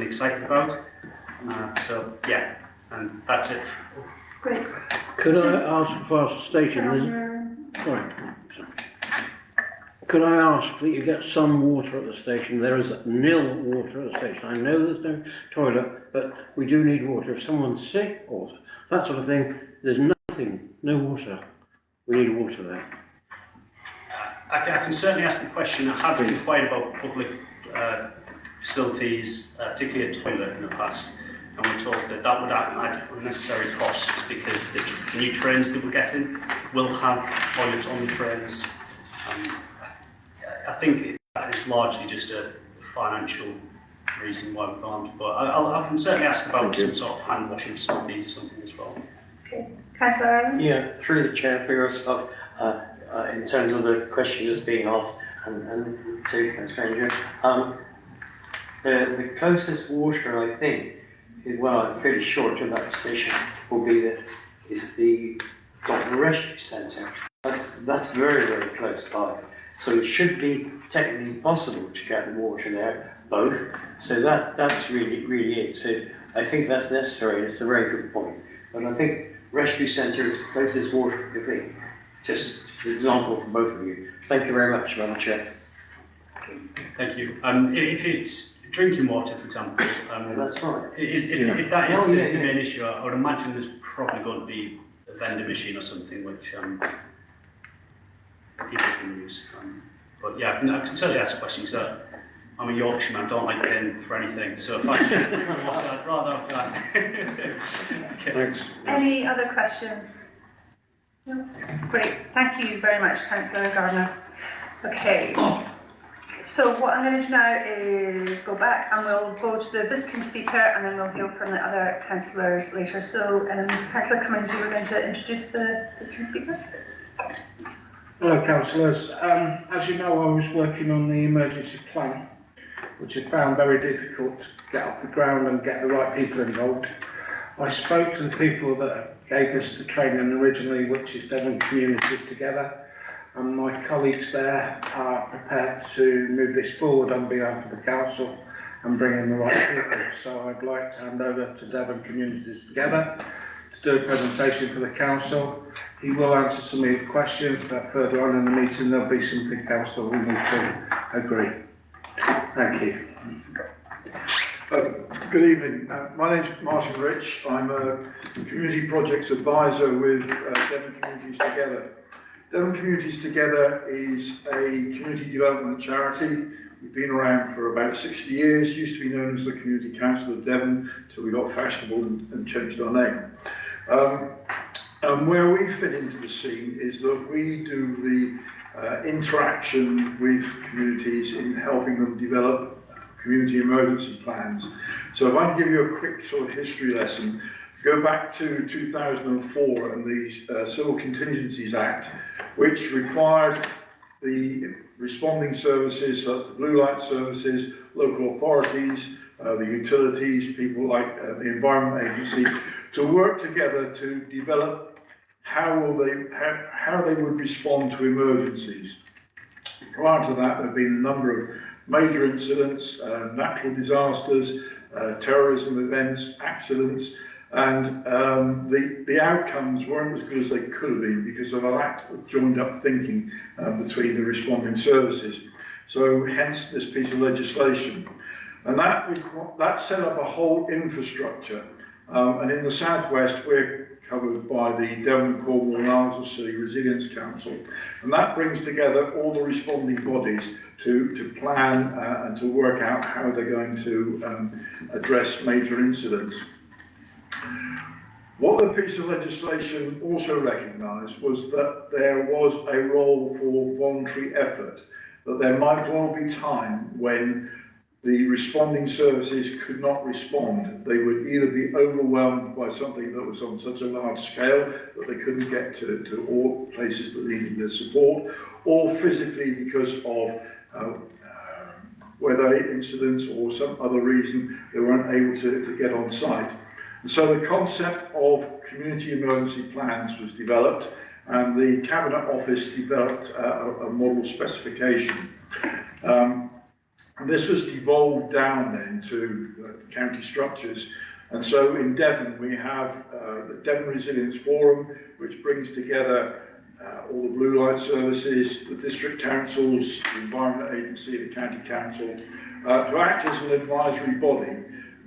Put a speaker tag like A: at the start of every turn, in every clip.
A: and excited about. So yeah, and that's it.
B: Great.
C: Could I ask for a station? Sorry. Could I ask that you get some water at the station? There is nil water at the station. I know there's no toilet, but we do need water. If someone's sick or that sort of thing, there's nothing, no water. We need water there.
A: I can certainly ask the question. I have inquired about public facilities, particularly a toilet in the past, and we're told that that would add unnecessary costs because the new trains that we're getting will have toilets on the trains. I think that is largely just a financial reason why we can't, but I can certainly ask about some sort of hand washing facilities or something as well.
B: Okay. Councillor Ireland?
D: Yeah, through the chair, through yourself, in terms of the question just being asked, and to Councillor Andrew, the closest water, I think, well, fairly short to that station, will be the Dalton Rescue Centre. That's very, very close by. So it should be technically possible to get water there, both. So that's really it. So I think that's necessary. It's a very good point. But I think Rescue Centre is the closest water, I think. Just as an example for both of you. Thank you very much, Madam Chair.
A: Thank you. If it's drinking water, for example,
D: That's right.
A: If that is the main issue, I would imagine there's probably going to be a vending machine or something which people can use. But yeah, I can certainly ask a question because I'm a Yorkshireman, I don't like paying for anything. So if I can free water, I'd rather have that. Okay.
C: Thanks.
B: Any other questions? No? Great. Thank you very much, Councillor Gardner. Okay. So what I'm going to do now is go back and we'll go to the visiting speaker and then we'll hear from the other councillors later. So Councillor Cummins, you were going to introduce the visiting speaker?
E: Hello councillors. As you know, I was working on the emergency plan, which I found very difficult to get off the ground and get the right people involved. I spoke to the people that gave us the training originally, which is Devon Communities Together, and my colleagues there are prepared to move this forward on behalf of the council and bring in the right people. So I'd like to hand over to Devon Communities Together to do a presentation for the council. He will answer some of your questions, but further on in the meeting there'll be something else that we need to agree. Thank you.
F: Good evening. My name is Martin Rich. I'm a community projects advisor with Devon Communities Together. Devon Communities Together is a community development charity. We've been around for about 60 years, used to be known as the Community Council of Devon, till we got fashionable and changed our name. And where we fit into the scene is that we do the interaction with communities in helping them develop community emergency plans. So if I can give you a quick sort of history lesson, go back to 2004 and the Civil Contingencies Act, which required the responding services, such as the blue light services, local authorities, the utilities, people like the Environment Agency, to work together to develop how they would respond to emergencies. Prior to that, there have been a number of major incidents, natural disasters, terrorism events, accidents, and the outcomes weren't as good as they could have been because of a lack of joined up thinking between the responding services. So hence this piece of legislation. And that set up a whole infrastructure. And in the southwest, we're covered by the Devon, Cornwall and Isles of Scilly Resilience Council. And that brings together all the responding bodies to plan and to work out how they're going to address major incidents. What the piece of legislation also recognised was that there was a role for voluntary effort, that there might well be time when the responding services could not respond. They would either be overwhelmed by something that was on such a large scale that they couldn't get to all places that needed their support, or physically because of weather incidents or some other reason they weren't able to get on site. And so the concept of community emergency plans was developed, and the Cabinet Office developed a model specification. And this was devolved down then to county structures. And so in Devon, we have the Devon Resilience Forum, which brings together all the blue light services, the district councils, the Environment Agency, the county council, to act as an advisory body.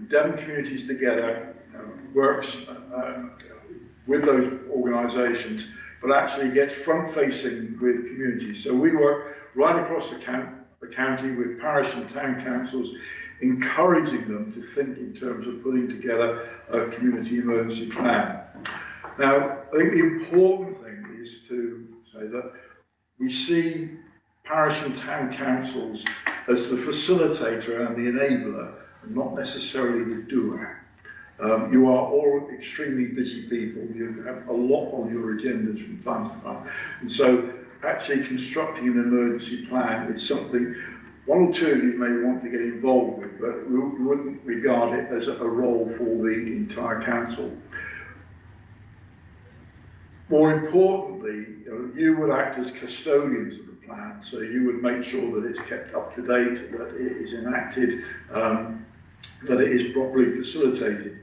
F: Devon Communities Together works with those organisations, but actually gets front-facing with communities. So we work right across the county with parish and town councils, encouraging them to think in terms of putting together a community emergency plan. Now, I think the important thing is to say that we see parish and town councils as the facilitator and the enabler, and not necessarily the doer. You are all extremely busy people. You have a lot on your agendas from time to time. And so actually constructing an emergency plan is something one or two of you may want to get involved with, but we wouldn't regard it as a role for the entire council. More importantly, you would act as custodians of the plan, so you would make sure that it's kept up to date, that it is enacted, that it is properly facilitated.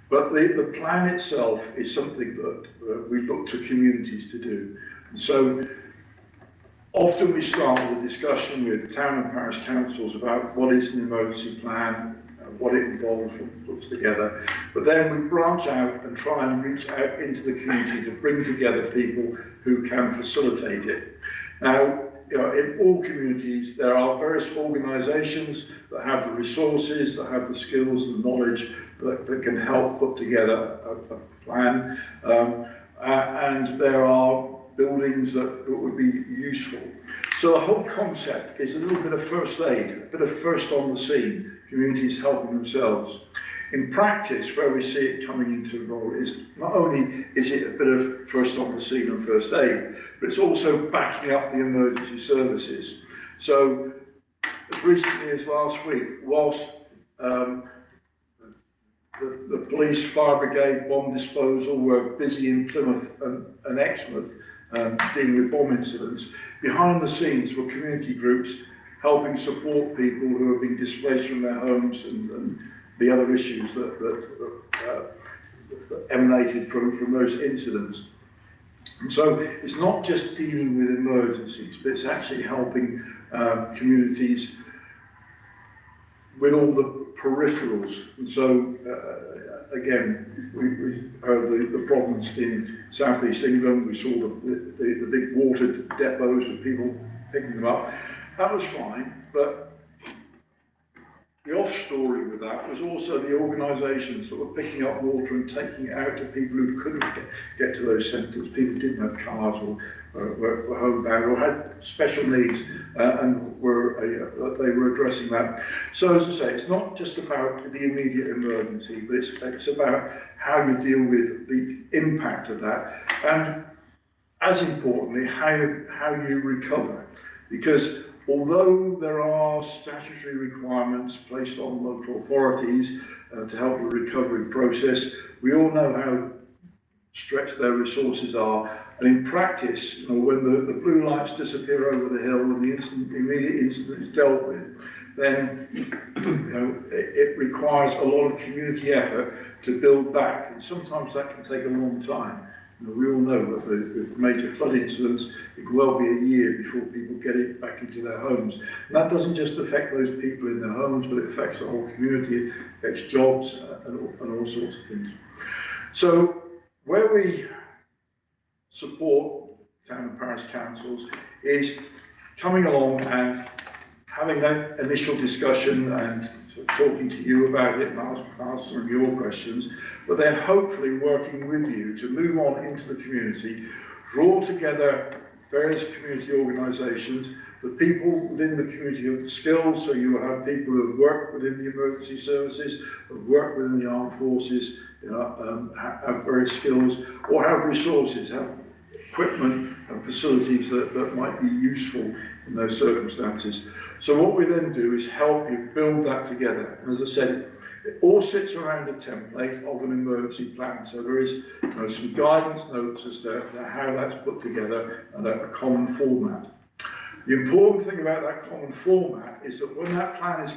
F: But the plan itself is something that we look to communities to do. And so often we start with a discussion with town and parish councils about what is an emergency plan, what it involves, what it puts together. But then we branch out and try and reach out into the community to bring together people who can facilitate it. Now, in all communities, there are various organisations that have the resources, that have the skills and knowledge that can help put together a plan. And there are buildings that would be useful. So the whole concept is a little bit of first aid, a bit of first on the scene, communities helping themselves. In practice, where we see it coming into role is not only is it a bit of first on the scene and first aid, but it's also backing up the emergency services. So as recently as last week, whilst the police, fire brigade, bomb disposal were busy in Plymouth and Exmouth dealing with bomb incidents, behind the scenes were community groups helping support people who have been displaced from their homes and the other issues that emanated from those incidents. And so it's not just dealing with emergencies, but it's actually helping communities with all the peripherals. And so again, we heard the problems in South East England. We saw the big water depots with people picking them up. That was fine, but the off story with that was also the organisations that were picking up water and taking it out to people who couldn't get to those centres. People who didn't have cars or were homebound or had special needs, and they were addressing that. So as I say, it's not just about the immediate emergency, but it's about how you deal with the impact of that, and as importantly, how you recover. Because although there are statutory requirements placed on local authorities to help the recovery process, we all know how stretched their resources are. And in practice, when the blue lights disappear over the hill and the immediate incident is dealt with, then it requires a lot of community effort to build back. And sometimes that can take a long time. We all know that with major flood incidents, it can well be a year before people get it back into their homes. And that doesn't just affect those people in their homes, but it affects the whole community, it affects jobs and all sorts of things. So where we support town and parish councils is coming along and having that initial discussion and talking to you about it and answering your questions, but then hopefully working with you to move on into the community, draw together various community organisations, the people within the community of the skills, so you will have people who have worked within the emergency services, who have worked within the armed forces, have various skills, or have resources, have equipment and facilities that might be useful in those circumstances. So what we then do is help you build that together. And as I said, it all sits around a template of an emergency plan. So there is some guidance notes as to how that's put together and a common format. The important thing about that common format is that when that plan is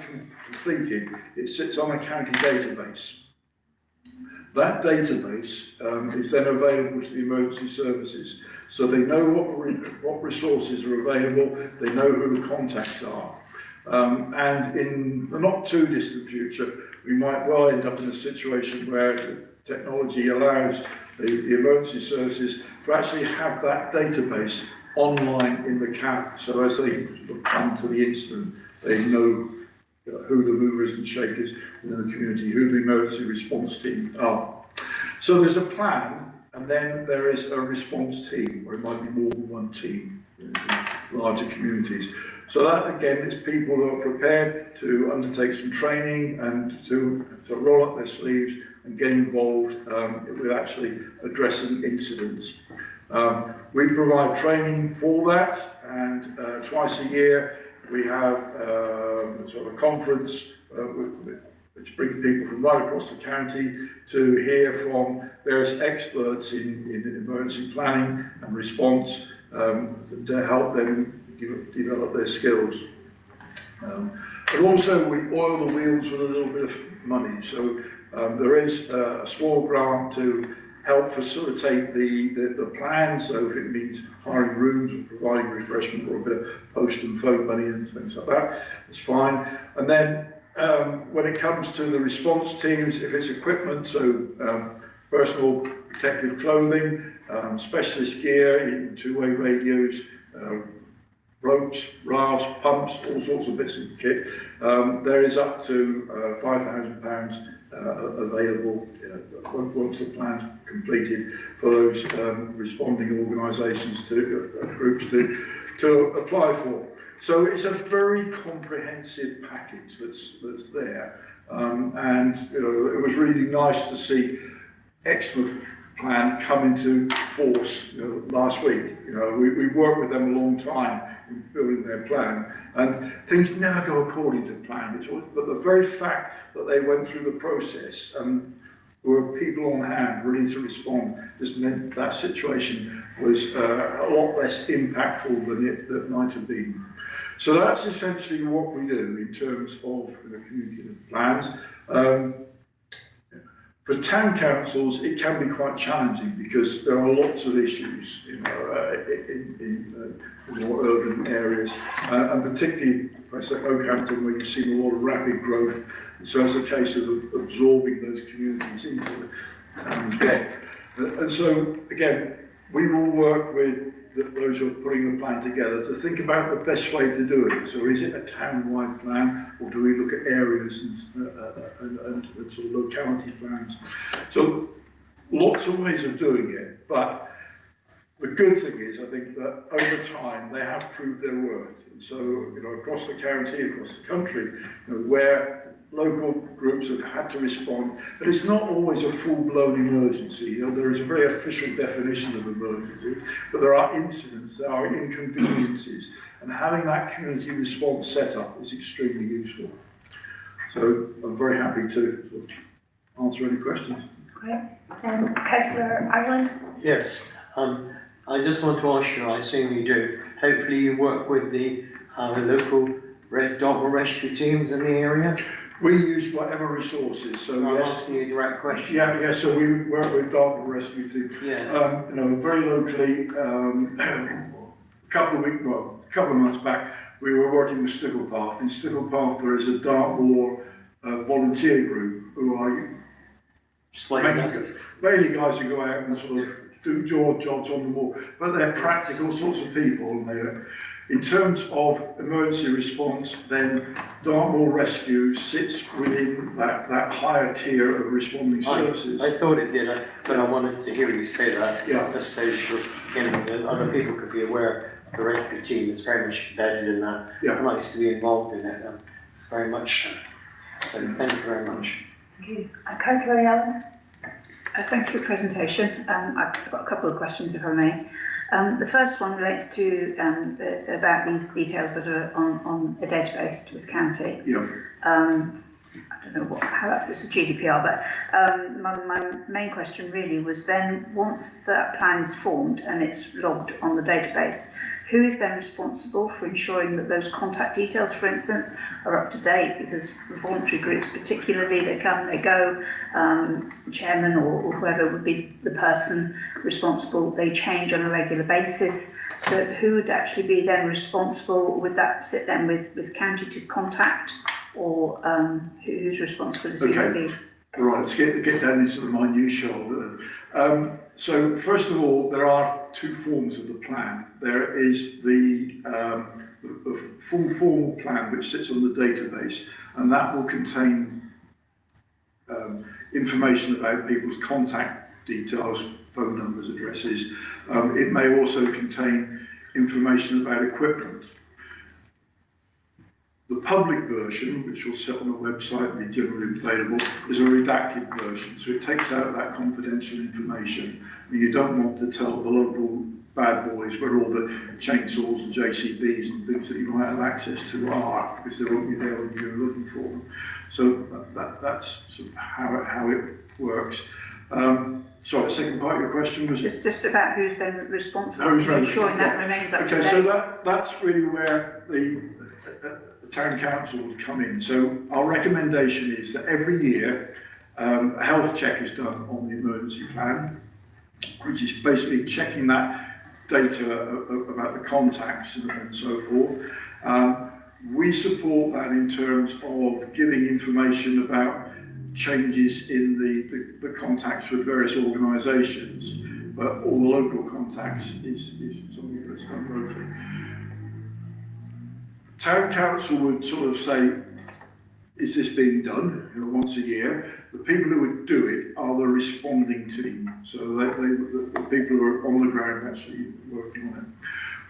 F: completed, it sits on a county database. That database is then available to the emergency services, so they know what resources are available, they know who the contacts are. And in the not too distant future, we might well end up in a situation where the technology allows the emergency services to actually have that database online in the CAP, so as they come to the incident, they know who the movers and shakers in the community, who the emergency response team are. So there's a plan, and then there is a response team, or it might be more than one team in larger communities. So that again is people who are prepared to undertake some training and to roll up their sleeves and get involved with actually addressing incidents. We provide training for that, and twice a year we have sort of a conference which brings people from right across the county to hear from various experts in emergency planning and response to help them develop their skills. But also we oil the wheels with a little bit of money. So there is a small grant to help facilitate the plan, so if it means hiring rooms or providing refreshment or a bit of post and phone money and things like that, it's fine. And then when it comes to the response teams, if it's equipment, so personal protective clothing, specialist gear, even two-way radios, ropes, rafts, pumps, all sorts of bits of kit, there is up to £5,000 available once the plan's completed for those responding organisations groups to apply for. So it's a very comprehensive package that's there, and it was really nice to see Exmouth plan come into force last week. We worked with them a long time in building their plan, and things never go according to plan. But the very fact that they went through the process and were people on hand ready to respond just meant that situation was a lot less impactful than it might have been. So that's essentially what we do in terms of community plans. For town councils, it can be quite challenging because there are lots of issues in more urban areas, and particularly places like Oakhampton, where you've seen a lot of rapid growth. So it's a case of absorbing those communities into the town as well. And so, again, we will work with those who are putting the plan together to think about the best way to do it. So is it a town-wide plan, or do we look at areas and sort of locality plans? So lots of ways of doing it, but the good thing is, I think that over time they have proved their worth. And so, across the county, across the country, where local groups have had to respond, but it's not always a full-blown emergency. There is a very official definition of emergency, but there are incidents, there are inconveniences, and having that community response set up is extremely useful. So I'm very happy to answer any questions.
B: Great. Councillor Ireland?
D: Yes, I just want to ask you, I assume you do, hopefully you work with the local dog rescue teams in the area?
F: We use whatever resources, so
D: I'm
F: yes.
D: asking you a direct question.
F: Yeah, so we work with Dartmoor Rescue Team.
D: Yeah.
F: Very locally, a couple of months back, we were working with Stigglepath. In Stigglepath, there is a Dartmoor volunteer group who are mainly guys who go out and sort of do jobs on the moor, but they're practical sorts of people. And in terms of emergency response, then Dartmoor Rescue sits within that higher tier of responding services.
D: I thought it did, but I wanted to hear you say that.
F: Yeah.
D: Just so that other people could be aware the rescue team is very much embedded in that.
F: Yeah.
D: And I used to be involved in it. It's very much so. Thank you very much.
B: Thank you. Councillor Allen?
G: Thank you for your presentation. I've got a couple of questions, if I may. The first one relates to about these details that are on a database with county.
F: Yeah.
G: I don't know how that sits with GDPR, but my main question really was then, once that plan is formed and it's logged on the database, who is then responsible for ensuring that those contact details, for instance, are up to date? Because voluntary groups particularly, they come, they go, chairman or whoever would be the person responsible, they change on a regular basis. So who would actually be then responsible? Would that sit then with county to contact, or whose responsibility would it be?
F: Right, let's get down into the minutiae of it. So first of all, there are two forms of the plan. There is the full formal plan which sits on the database, and that will contain information about people's contact details, phone numbers, addresses. It may also contain information about equipment. The public version, which will sit on the website and be generally available, is a redacted version, so it takes out that confidential information. And you don't want to tell the local bad boys where all the chainsaws and JCBs and things that you might have access to are, because they won't be there when you're looking for them. So that's sort of how it works. Sorry, the second part of your question was?
G: Just about who's then responsible for ensuring that remains up to date.
F: Okay, so that's really where the town council would come in. So our recommendation is that every year a health check is done on the emergency plan, which is basically checking that data about the contacts and so forth. We support that in terms of giving information about changes in the contacts with various organisations, but all the local contacts is something that's done locally. Town council would sort of say, is this being done once a year? The people who would do it are the responding team, so the people who are on the ground actually working on it.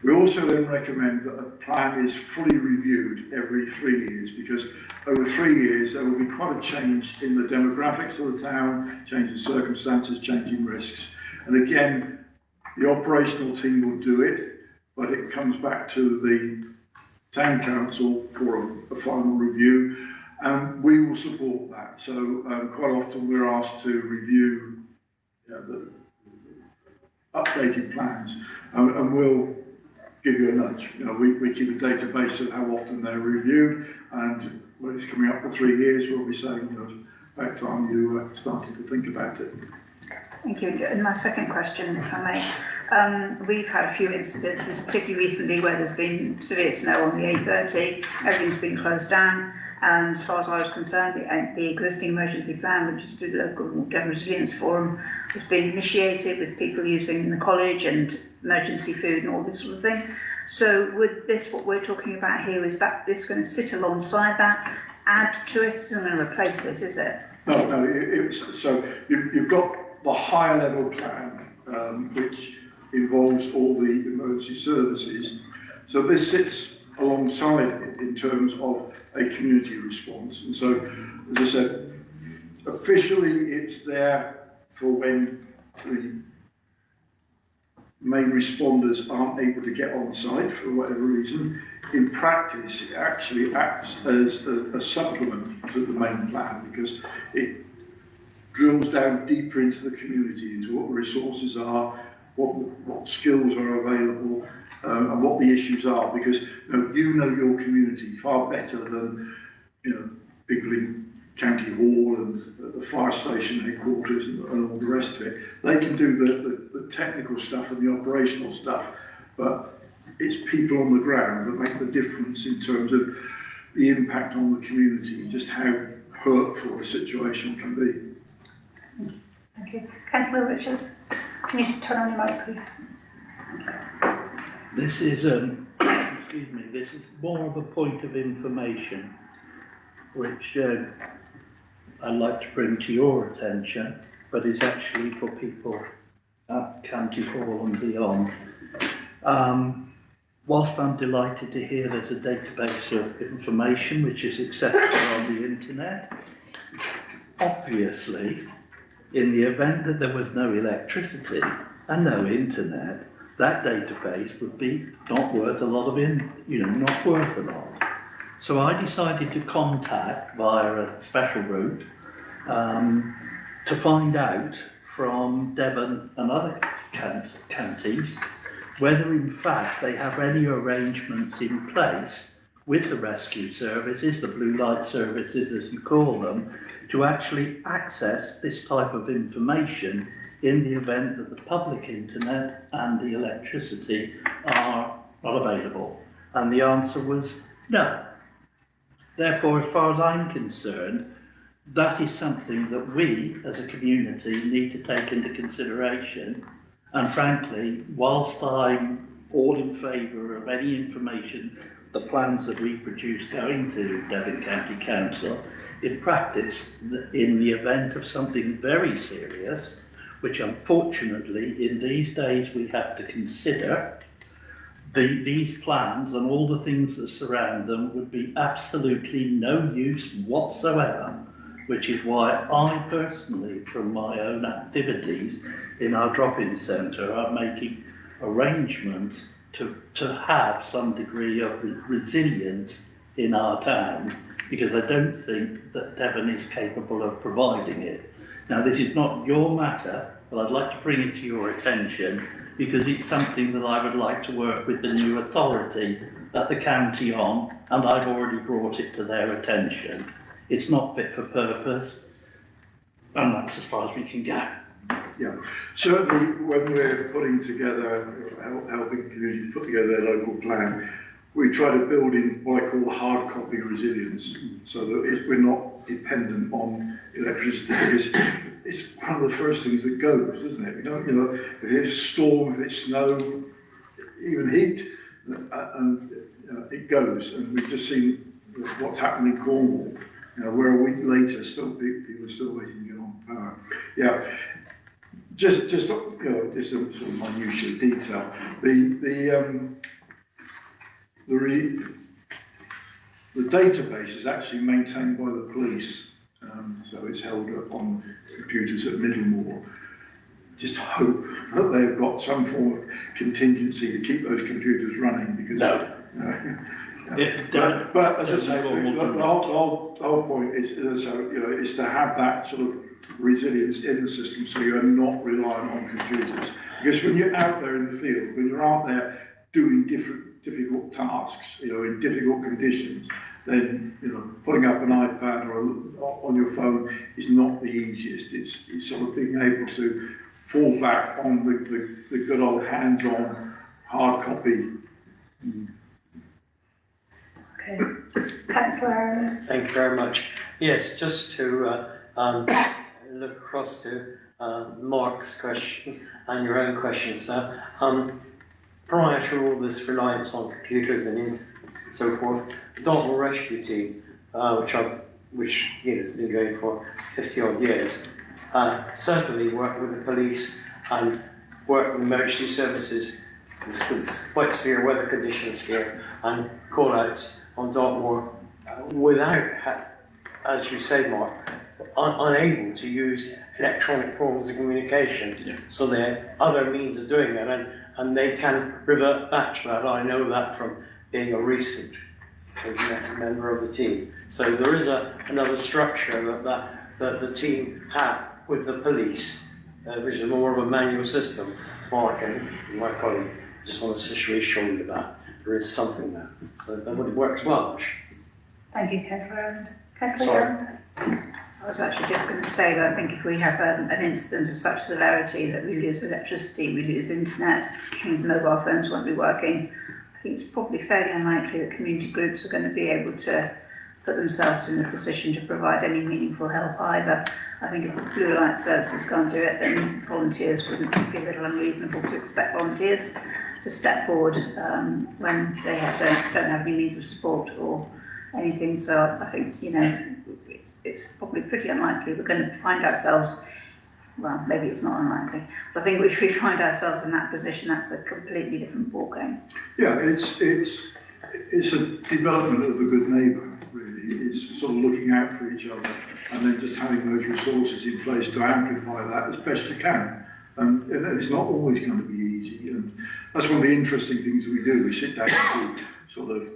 F: We also then recommend that a plan is fully reviewed every 3 years, because over 3 years there will be quite a change in the demographics of the town, change in circumstances, change in risks. And again, the operational team will do it, but it comes back to the town council for a final review, and we will support that. So quite often we're asked to review the updated plans, and we'll give you a nudge. We keep a database of how often they're reviewed, and when it's coming up for 3 years, we'll be saying, it's about time you started to think about it.
G: Thank you. And my second question, if I may, we've had a few incidences, particularly recently, where there's been severe snow on the A30, everything's been closed down, and as far as I was concerned, the existing emergency plan, which is through the local Devon Resilience Forum, has been initiated with people using the college and emergency food and all this sort of thing. So with this, what we're talking about here, is that this going to sit alongside that, add to it? It's not going to replace it, is it?
F: No, so you've got the higher level plan, which involves all the emergency services. So this sits alongside it in terms of a community response. And so, as I said, officially it's there for when the main responders aren't able to get on site for whatever reason. In practice, it actually acts as a supplement to the main plan, because it drills down deeper into the community, into what the resources are, what skills are available, and what the issues are, because you know your community far better than people in County Hall and the fire station headquarters and all the rest of it. They can do the technical stuff and the operational stuff, but it's people on the ground that make the difference in terms of the impact on the community, just how hurtful the situation can be.
B: Thank you. Councillor Richards, can you turn on your mic, please?
H: This is, excuse me, this is more of a point of information which I'd like to bring to your attention, but is actually for people at County Hall and beyond. Whilst I'm delighted to hear there's a database of information which is accessible on the internet, obviously, in the event that there was no electricity and no internet, that database would be not worth a lot of not worth a lot. So I decided to contact via a special route to find out from Devon and other counties whether in fact they have any arrangements in place with the rescue services, the blue light services as you call them, to actually access this type of information in the event that the public internet and the electricity are not available. And the answer was no. Therefore, as far as I'm concerned, that is something that we as a community need to take into consideration. And frankly, whilst I'm all in favour of any information, the plans that we produce going to Devon County Council, in practice, in the event of something very serious, which unfortunately in these days we have to consider, these plans and all the things that surround them would be absolutely no use whatsoever, which is why I personally, from my own activities in our drop-in centre, are making arrangements to have some degree of resilience in our town, because I don't think that Devon is capable of providing it. Now, this is not your matter, but I'd like to bring it to your attention because it's something that I would like to work with the new authority at the county on, and I've already brought it to their attention. It's not fit for purpose, and that's as far as we can go.
F: Yeah, certainly when we're putting together, helping communities put together their local plan, we try to build in what I call hard copy resilience, so that we're not dependent on electricity, because it's one of the first things that goes, isn't it? We don't, if it's storm, if it's snow, even heat, and it goes. And we've just seen what's happened in Cornwall, where a week later, still people are still waiting to get on power. Yeah. Just a sort of minutiae detail. The database is actually maintained by the police, so it's held up on computers at Middlemore. Just hope that they've got some form of contingency to keep those computers running, because.
H: No.
F: But as I say, the whole point is is to have that sort of resilience in the system, so you're not reliant on computers. Because when you're out there in the field, when you're out there doing difficult tasks, in difficult conditions, then putting up an iPad or on your phone is not the easiest. It's sort of being able to fall back on the good old hands-on hard copy.
B: Okay. Councillor Aaron.
D: Thank you very much. Yes, just to look across to Mark's question and your own question, sir. Prior to all this reliance on computers and so forth, the Dartmoor Rescue Team, which has been going for 50 odd years, certainly worked with the police and worked with emergency services with quite severe weather conditions here and call-outs on Dartmoor without, as you say, Mark, unable to use electronic forms of communication. Yeah. So there are other means of doing that, and they can revert back to that. I know that from being a recent member of the team. So there is another structure that the team have with the police, which is more of a manual system. Mark and my colleague just want to show you that there is something there that would work well.
B: Thank you, Councillor Aaron. Councillor Aaron.
G: I was actually just going to say that I think if we have an incident of such severity that we lose electricity, we lose internet, which means mobile phones won't be working, I think it's probably fairly unlikely that community groups are going to be able to put themselves in a position to provide any meaningful help either. I think if the Blue Light Services can't do it, then volunteers wouldn't be a little unreasonable to expect volunteers to step forward when they don't have any means of support or anything. So I think it's probably pretty unlikely we're going to find ourselves, well, maybe it's not unlikely, but I think if we find ourselves in that position, that's a completely different ballgame.
F: Yeah, it's a development of a good neighbour, really. It's sort of looking out for each other and then just having those resources in place to amplify that as best you can. And it's not always going to be easy, and that's one of the interesting things we do. We sit down to sort of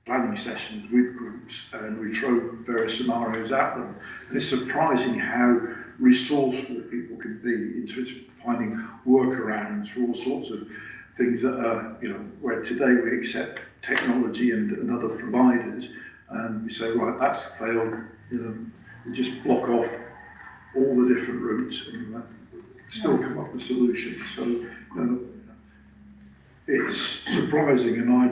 F: planning sessions with groups, and we throw various scenarios at them. And it's surprising how resourceful people can be in terms of finding workarounds for all sorts of things that are, where today we accept technology and other providers, and we say, right, that's failed, we just block off all the different routes and still come up with solutions. So it's surprising, and I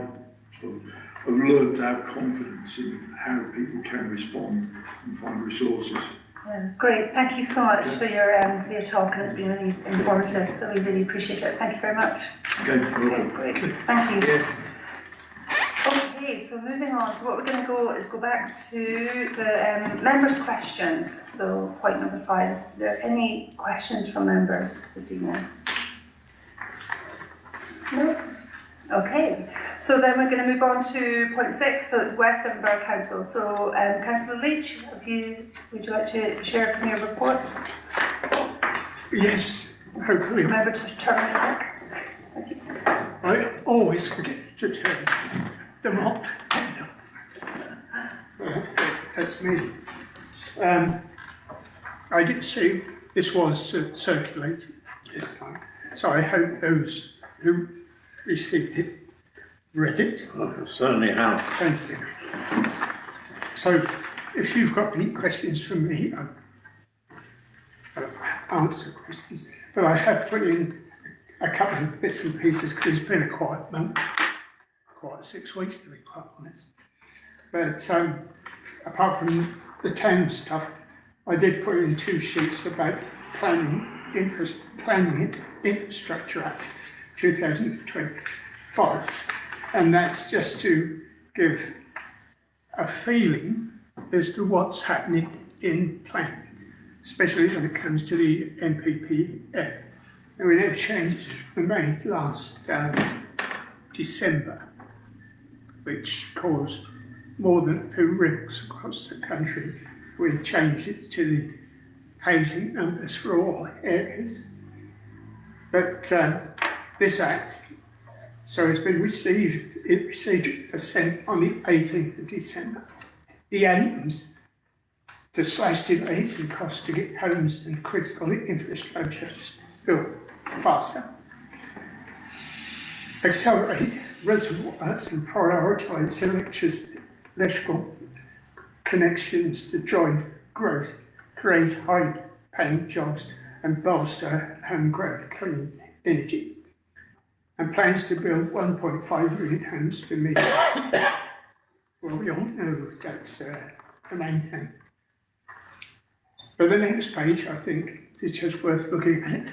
F: sort of have learned to have confidence in how people can respond and find resources.
B: Great, thank you so much for your talk, and it's been really informative, so we really appreciate it. Thank you very much.
F: Okay, welcome.
B: Great, thank you. Okay, so moving on, so what we're going to go is go back to the members' questions. So point number 5, is there any questions from members this evening? No? Okay, so then we're going to move on to point 6, so it's West Edinburgh Council. So Councillor Leach, would you like to share from your report?
I: Yes, hopefully.
B: Remember to turn it back. Thank you.
I: I always forget to turn them on. That's me. I did see this was circulated this time, so I hope those who received it read it.
C: I certainly have.
I: Thank you. So, if you've got any questions for me, I'll answer questions. But I have put in a couple of bits and pieces because it's been a quiet month, quiet 6 weeks to be quite honest. But apart from the town stuff, I did put in 2 sheets about Planning Infrastructure Act 2025, and that's just to give a feeling as to what's happening in planning, especially when it comes to the NPPF. And we know changes were made last December, which caused more than a few ripples across the country with changes to the housing numbers for all areas. But this act, so it's been received assent on the 18th of December. The aims to slash delays and costs to get homes and critical infrastructure built faster, accelerate reservoirs and prioritise electrical connections to drive growth, create high-paying jobs and bolster homegrown clean energy, and plans to build 1.5 million homes to meet. Well, we all know that's the main thing. But the next page, I think, is just worth looking at.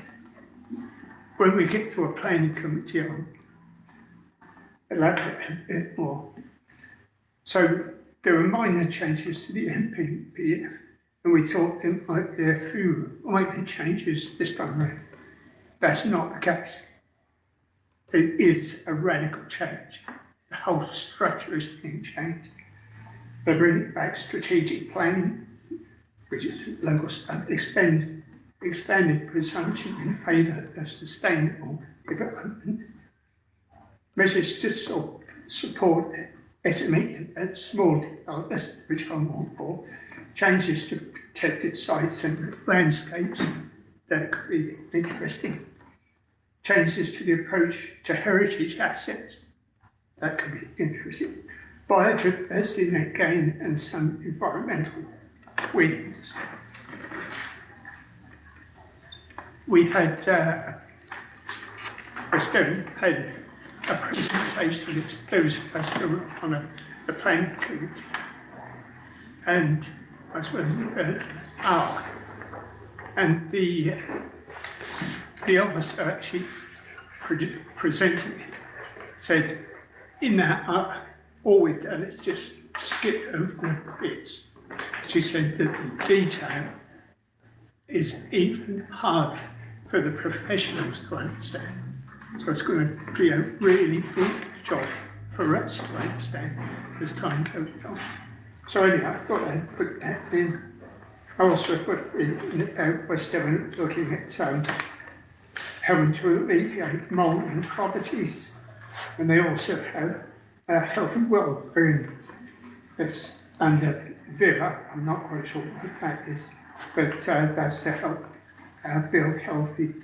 I: When we get to a planning committee, I'll elaborate a bit more. So there were minor changes to the NPPF, and we thought there might be a few minor changes this time around. That's not the case. It is a radical change. The whole structure is being changed. They're bringing back strategic planning, which is local expanded presumption in favour of sustainable development. Measures to support SME and small developers, which I'm all for. Changes to protected sites and landscapes, that could be interesting. Changes to the approach to heritage assets, that could be interesting. Biodiversity net gain and some environmental wins. We had had a presentation, those of us who were on the planning committee, and I suppose an hour, and the officer actually presented it, said, in that all we've done is just skip over the bits. She said that the detail is even hard for the professionals to understand. So it's going to be a really big job for us to understand as time goes on. So anyway, I thought I'd put that in. I also put in West Devon looking at helping to alleviate mould in properties, and they also have health and well-being. It's under Villa, I'm not quite sure what that is, but that's to help build healthy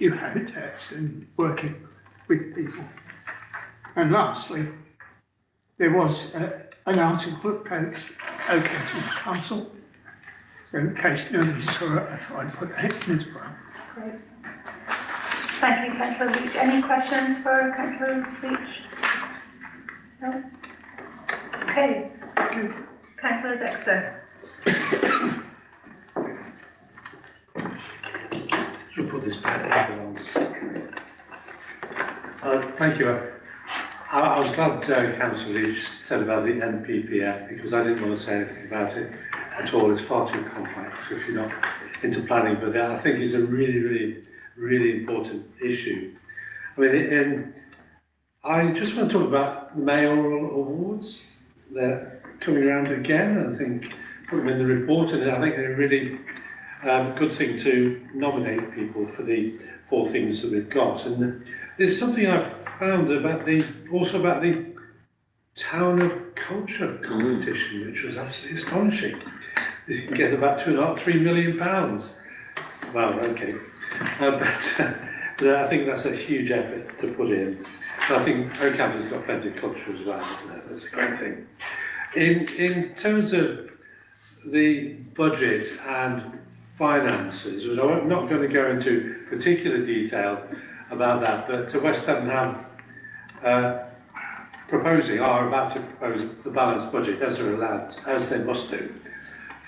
I: new habitats and working with people. And lastly, there was an article about Oakhampton Council. So in case nobody saw it, I thought I'd put that in as well.
B: Great. Thank you, Councillor Leach. Any questions for Councillor Leach? No? Okay. Councillor Dexter.
J: Should put this back on the secretary. Thank you. I was glad Councillor Leach said about the NPPF because I didn't want to say anything about it at all. It's far too complex if you're not into planning, but I think it's a really important issue. I mean, I just want to talk about the mayoral awards. They're coming around again, and I think put them in the report, and I think they're a really good thing to nominate people for the 4 things that we've got. And there's something I've found about the Town of Culture competition, which was absolutely astonishing. You can get about £2.5–3 million. Well, okay, but I think that's a huge effort to put in. And I think Oakhampton's got plenty of culture as well, isn't it? That's a great thing. In terms of the budget and finances, I'm not going to go into particular detail about that, but West Devon have are about to propose the balanced budget as they're allowed, as they must do,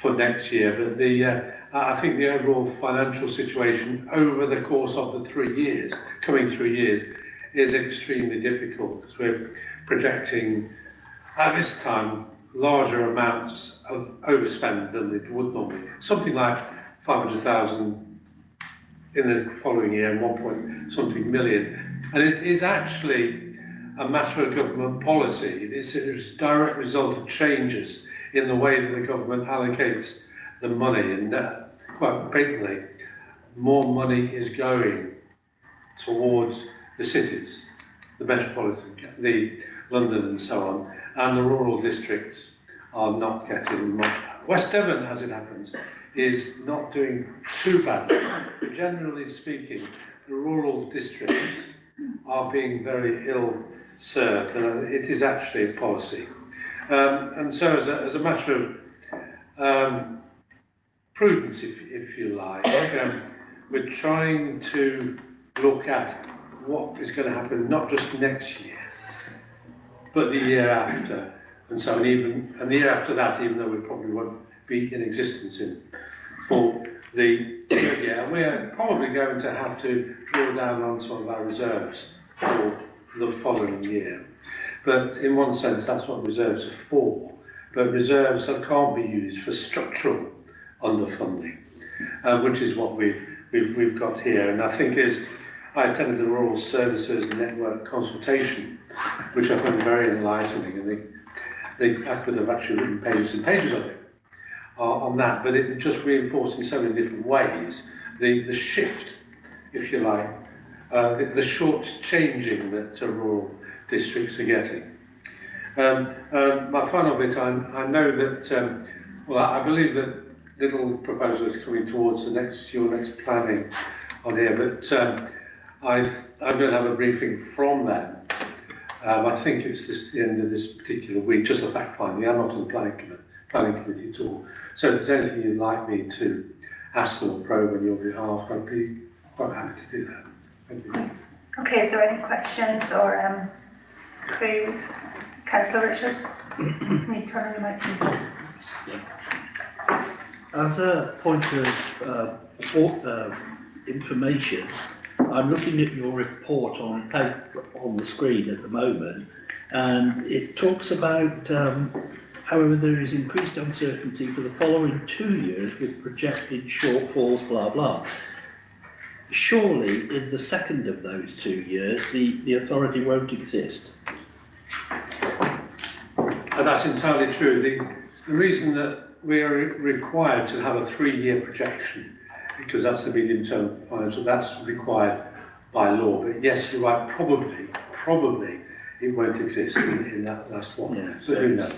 J: for next year. But I think the overall financial situation over the course of the 3 years, coming 3 years, is extremely difficult because we're projecting at this time larger amounts of overspend than it would normally. Something like 500,000 in the following year and 1 million. And it is actually a matter of government policy. It's a direct result of changes in the way that the government allocates the money, and quite blatantly, more money is going towards the cities, the metropolitan, the London and so on, and the rural districts are not getting much. West Devon, as it happens, is not doing too badly. Generally speaking, the rural districts are being very ill served, and it is actually a policy. And so as a matter of prudence, if you like, we're trying to look at what is going to happen not just next year, but the year after, and so on, and the year after that, even though we probably won't be in existence for the third year. And we're probably going to have to draw down on some of our reserves for the following year. But in one sense, that's what reserves are for. But reserves that can't be used for structural underfunding, which is what we've got here. And I think I attended the Rural Services Network consultation, which I found very enlightening, and I could have actually written pages and pages of it on that, but it just reinforced in so many different ways the shift, if you like, the short changing that rural districts are getting. My final bit, I know that, I believe that little proposal is coming towards your next planning on here, but I'm going to have a briefing from them. I think it's the end of this particular week, just a fact finding. I'm not on the planning committee at all. So if there's anything you'd like me to ask them or probe on your behalf, I'd be quite happy to do that. Thank you.
B: Okay, is there any questions or queries? Councillor Richards? Can you turn on your mic, please?
H: As a point of information, I'm looking at your report on the screen at the moment, and it talks about, however, there is increased uncertainty for the following 2 years with projected shortfalls, blah, blah. Surely, in the second of those 2 years, the authority won't exist.
J: That's entirely true. The reason that we are required to have a 3-year projection, because that's the medium-term financial, that's required by law. But yes, you're right, probably it won't exist in that last one.
H: Yeah,
J: But who knows?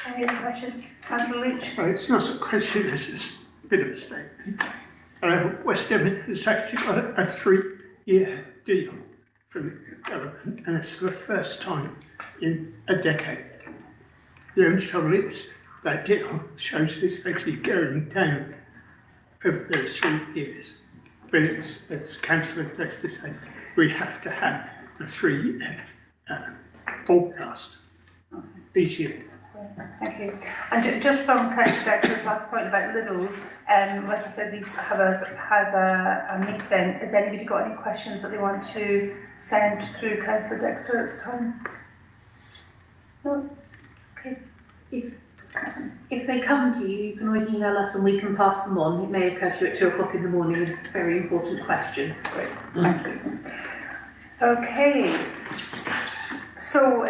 B: Any other questions? Councillor Leach?
I: Well, it's not a question, it's just a bit of a statement. West Devon has actually got a 3-year deal from the government, and it's the first time in a decade. The only trouble is that deal shows it's actually going down over those 3 years. But it's, as Councillor Lester said, we have to have a 3-year forecast each year.
B: Thank you. And just on Councillor Dexter's last point about Lidl's, like he says, he has a meeting. Has anybody got any questions that they want to send through Councillor Dexter at this time? No? Okay.
K: If they come to you, you can always email us and we can pass them on. It may occur to you at 2 o'clock in the morning, a very important question.
B: Great, thank you. Okay. So,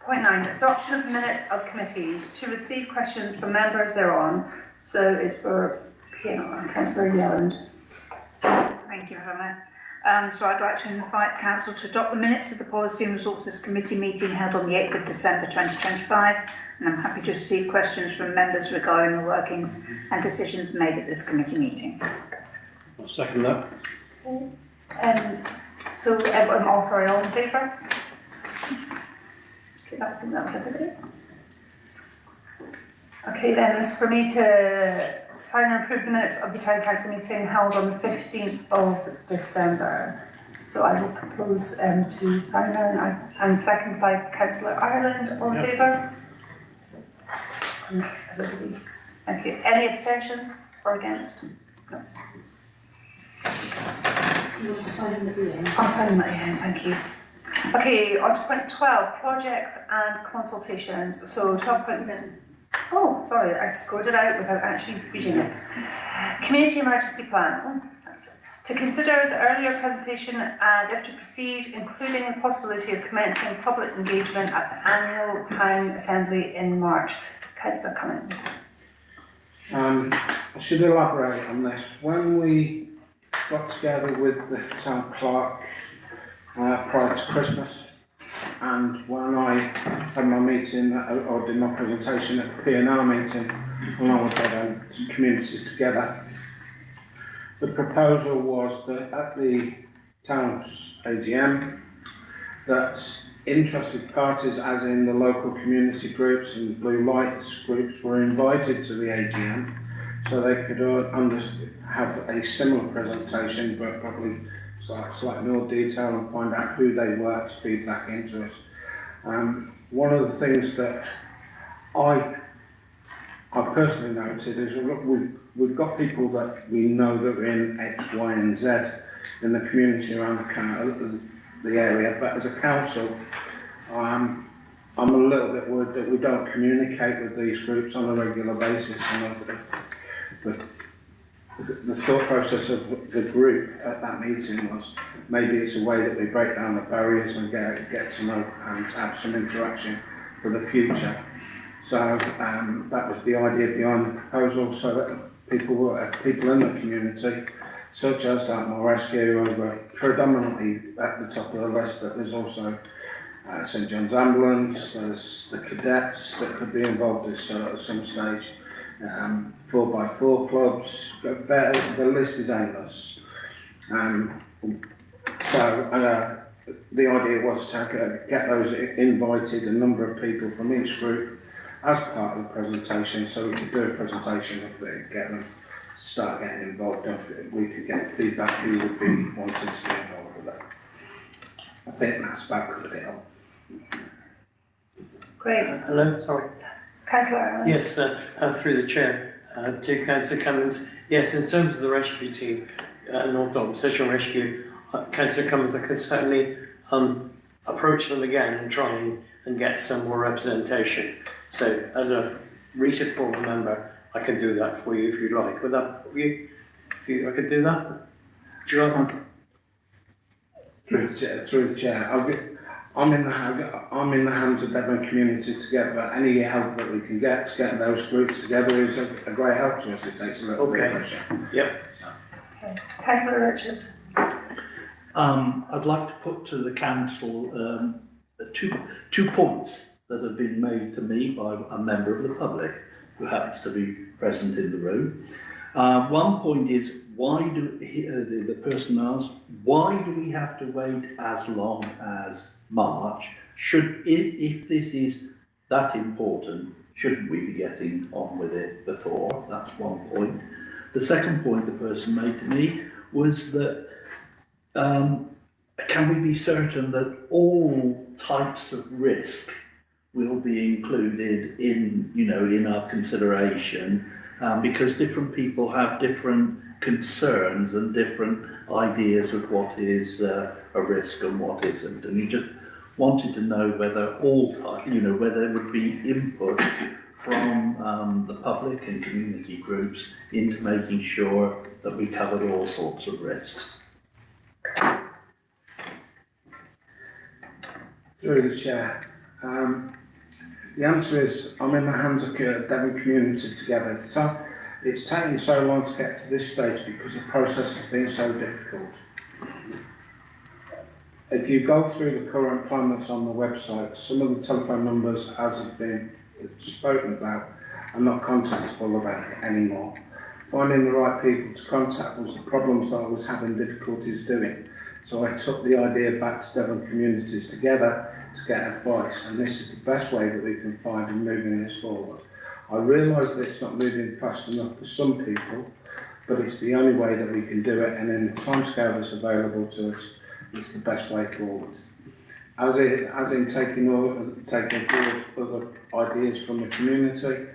B: point 9, adoption of minutes of committees. To receive questions from members thereon. So it's for Councillor Yelland.
G: Thank you, Hannah. So I'd like to invite Council to adopt the minutes of the Policy and Resources Committee meeting held on the 8th of December 2025, and I'm happy to receive questions from members regarding the workings and decisions made at this committee meeting.
C: I'll second that.
B: So, I'm all sorry, all in favour? Okay, I think that was everybody. Okay, then it's for me to sign and approve the minutes of the Town Council meeting held on the 15th of December. So I will propose to sign that, and second by Councillor Ireland. All in favour? Everybody. Thank you. Any abstentions or against? No.
K: You want to sign them at the end?
B: I'll sign that again, thank you. Okay, on to point 12, projects and consultations. So 12.11. Oh, sorry, I scored it out without actually reading it. Community emergency plan. Oh, that's it. To consider the earlier presentation and if to proceed, including the possibility of commencing public engagement at the annual town assembly in March. Councillor Cummins.
E: I should elaborate on this. When we got together with the town clerk prior to Christmas, and when I had my meeting or did my presentation at the P&R meeting, along with other communities together, the proposal was that at the town's AGM, that interested parties, as in the local community groups and blue lights groups, were invited to the AGM so they could have a similar presentation, but probably slightly more detail, and find out who they were to feed back into us. One of the things that I personally noted is we've got people that we know that are in X, Y, and Z in the community around the area, but as a council, I'm a little bit worried that we don't communicate with these groups on a regular basis. And the thought process of the group at that meeting was maybe it's a way that we break down the barriers and get to know and have some interaction for the future. So that was the idea behind the proposal, so that people in the community, such as Dartmoor Rescue, were predominantly at the top of the list, but there's also St John's Ambulance, there's the cadets that could be involved at some stage, 4x4 clubs, the list is endless. So the idea was to get those invited, a number of people from each group, as part of the presentation, so we could do a presentation of it, get them to start getting involved, if we could get feedback who would be wanted to be involved with that. I think that's about covered it all.
B: Great.
D: Hello, sorry.
B: Councillor Ireland.
D: Yes, through the chair, to Councillor Cummins. Yes, in terms of the rescue team, North Dalton Search and Rescue, Councillor Cummins, I can certainly approach them again and try and get some more representation. So, as a recent former member, I can do that for you if you'd like. Would that be you? I could do that. Would you like?
E: Through the chair, I'm in the hands of Devon Community Together. But any help that we can get to get those groups together is a great help to us. It takes a little bit of pressure.
D: Yep.
B: Okay. Councillor Richards.
H: I'd like to put to the council two points that have been made to me by a member of the public who happens to be present in the room. One point is, why do the person asked, why do we have to wait as long as March? If this is that important, shouldn't we be getting on with it before? That's one point. The second point the person made to me was that can we be certain that all types of risk will be included in our consideration, because different people have different concerns and different ideas of what is a risk and what isn't, and you just wanted to know whether whether there would be input from the public and community groups into making sure that we covered all sorts of risks.
E: Through the chair. The answer is, I'm in the hands of Devon Community Together. It's taken so long to get to this stage because the process has been so difficult. If you go through the current plan that's on the website, some of the telephone numbers, as have been spoken about, are not contactable anymore. Finding the right people to contact was the problems that I was having difficulties doing. So I took the idea back to Devon Communities Together to get advice, and this is the best way that we can find in moving this forward. I realise that it's not moving fast enough for some people, but it's the only way that we can do it, and in the timescale that's available to us, it's the best way forward. As in taking forward other ideas from the community,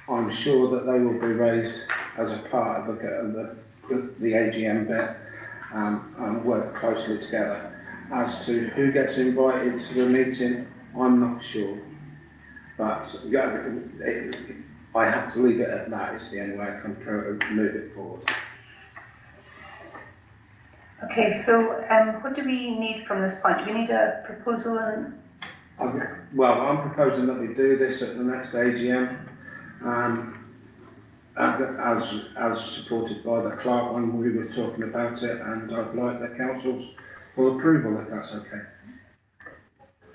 E: I'm sure that they will be raised as a part of the AGM bit, and work closely together. As to who gets invited to the meeting, I'm not sure. But I have to leave it at that. It's the only way I can move it forward.
B: Okay, so what do we need from this point? Do we need a proposal?
E: I'm proposing that we do this at the next AGM, as supported by the clerk when we were talking about it, and I'd like the council's full approval, if that's okay.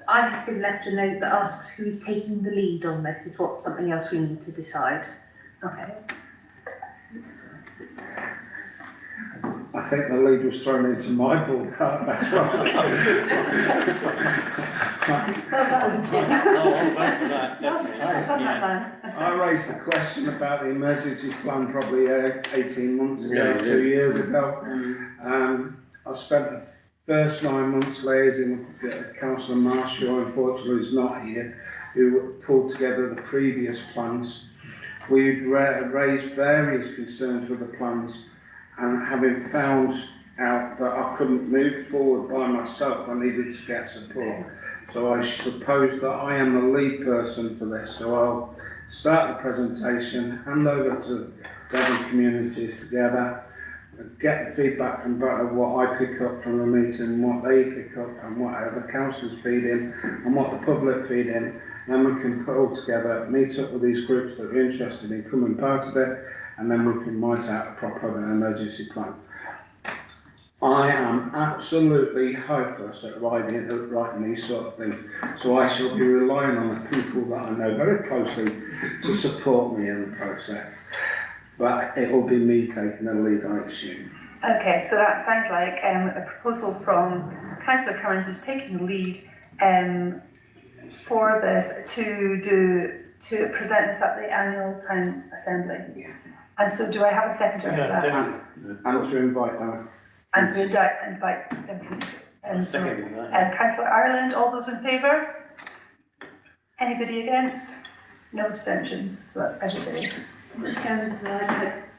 K: I have been left a note that asks who is taking the lead on this. Is what something else we need to decide.
B: Okay.
E: I think the lead was thrown into my ball cart, that's right. I raised the question about the emergency plan probably 18 months ago, 2 years ago. I spent the first 9 months liaising with Councillor Marshall, who unfortunately is not here, who pulled together the previous plans. We'd raised various concerns with the plans, and having found out that I couldn't move forward by myself, I needed to get support. So I suppose that I am the lead person for this. So I'll start the presentation, hand over to Devon Communities Together, get the feedback from what I pick up from the meeting, what they pick up, and what other councils feed in, and what the public feed in. Then we can put all together, meet up with these groups that are interested in becoming part of it, and then we can write out a proper emergency plan. I am absolutely hopeless at writing these sort of things, so I shall be relying on the people that I know very closely to support me in the process. But it will be me taking the lead, I assume.
B: Okay, so that sounds like a proposal from Councillor Cummins, who's taking the lead for this to present this at the annual town assembly. Yeah. And so, do I have a seconder for that?
D: Definitely.
E: And to invite them.
B: And to invite Councillor Ireland. All those in favour? Anybody against? No abstentions. So that's everybody.
K: Just going to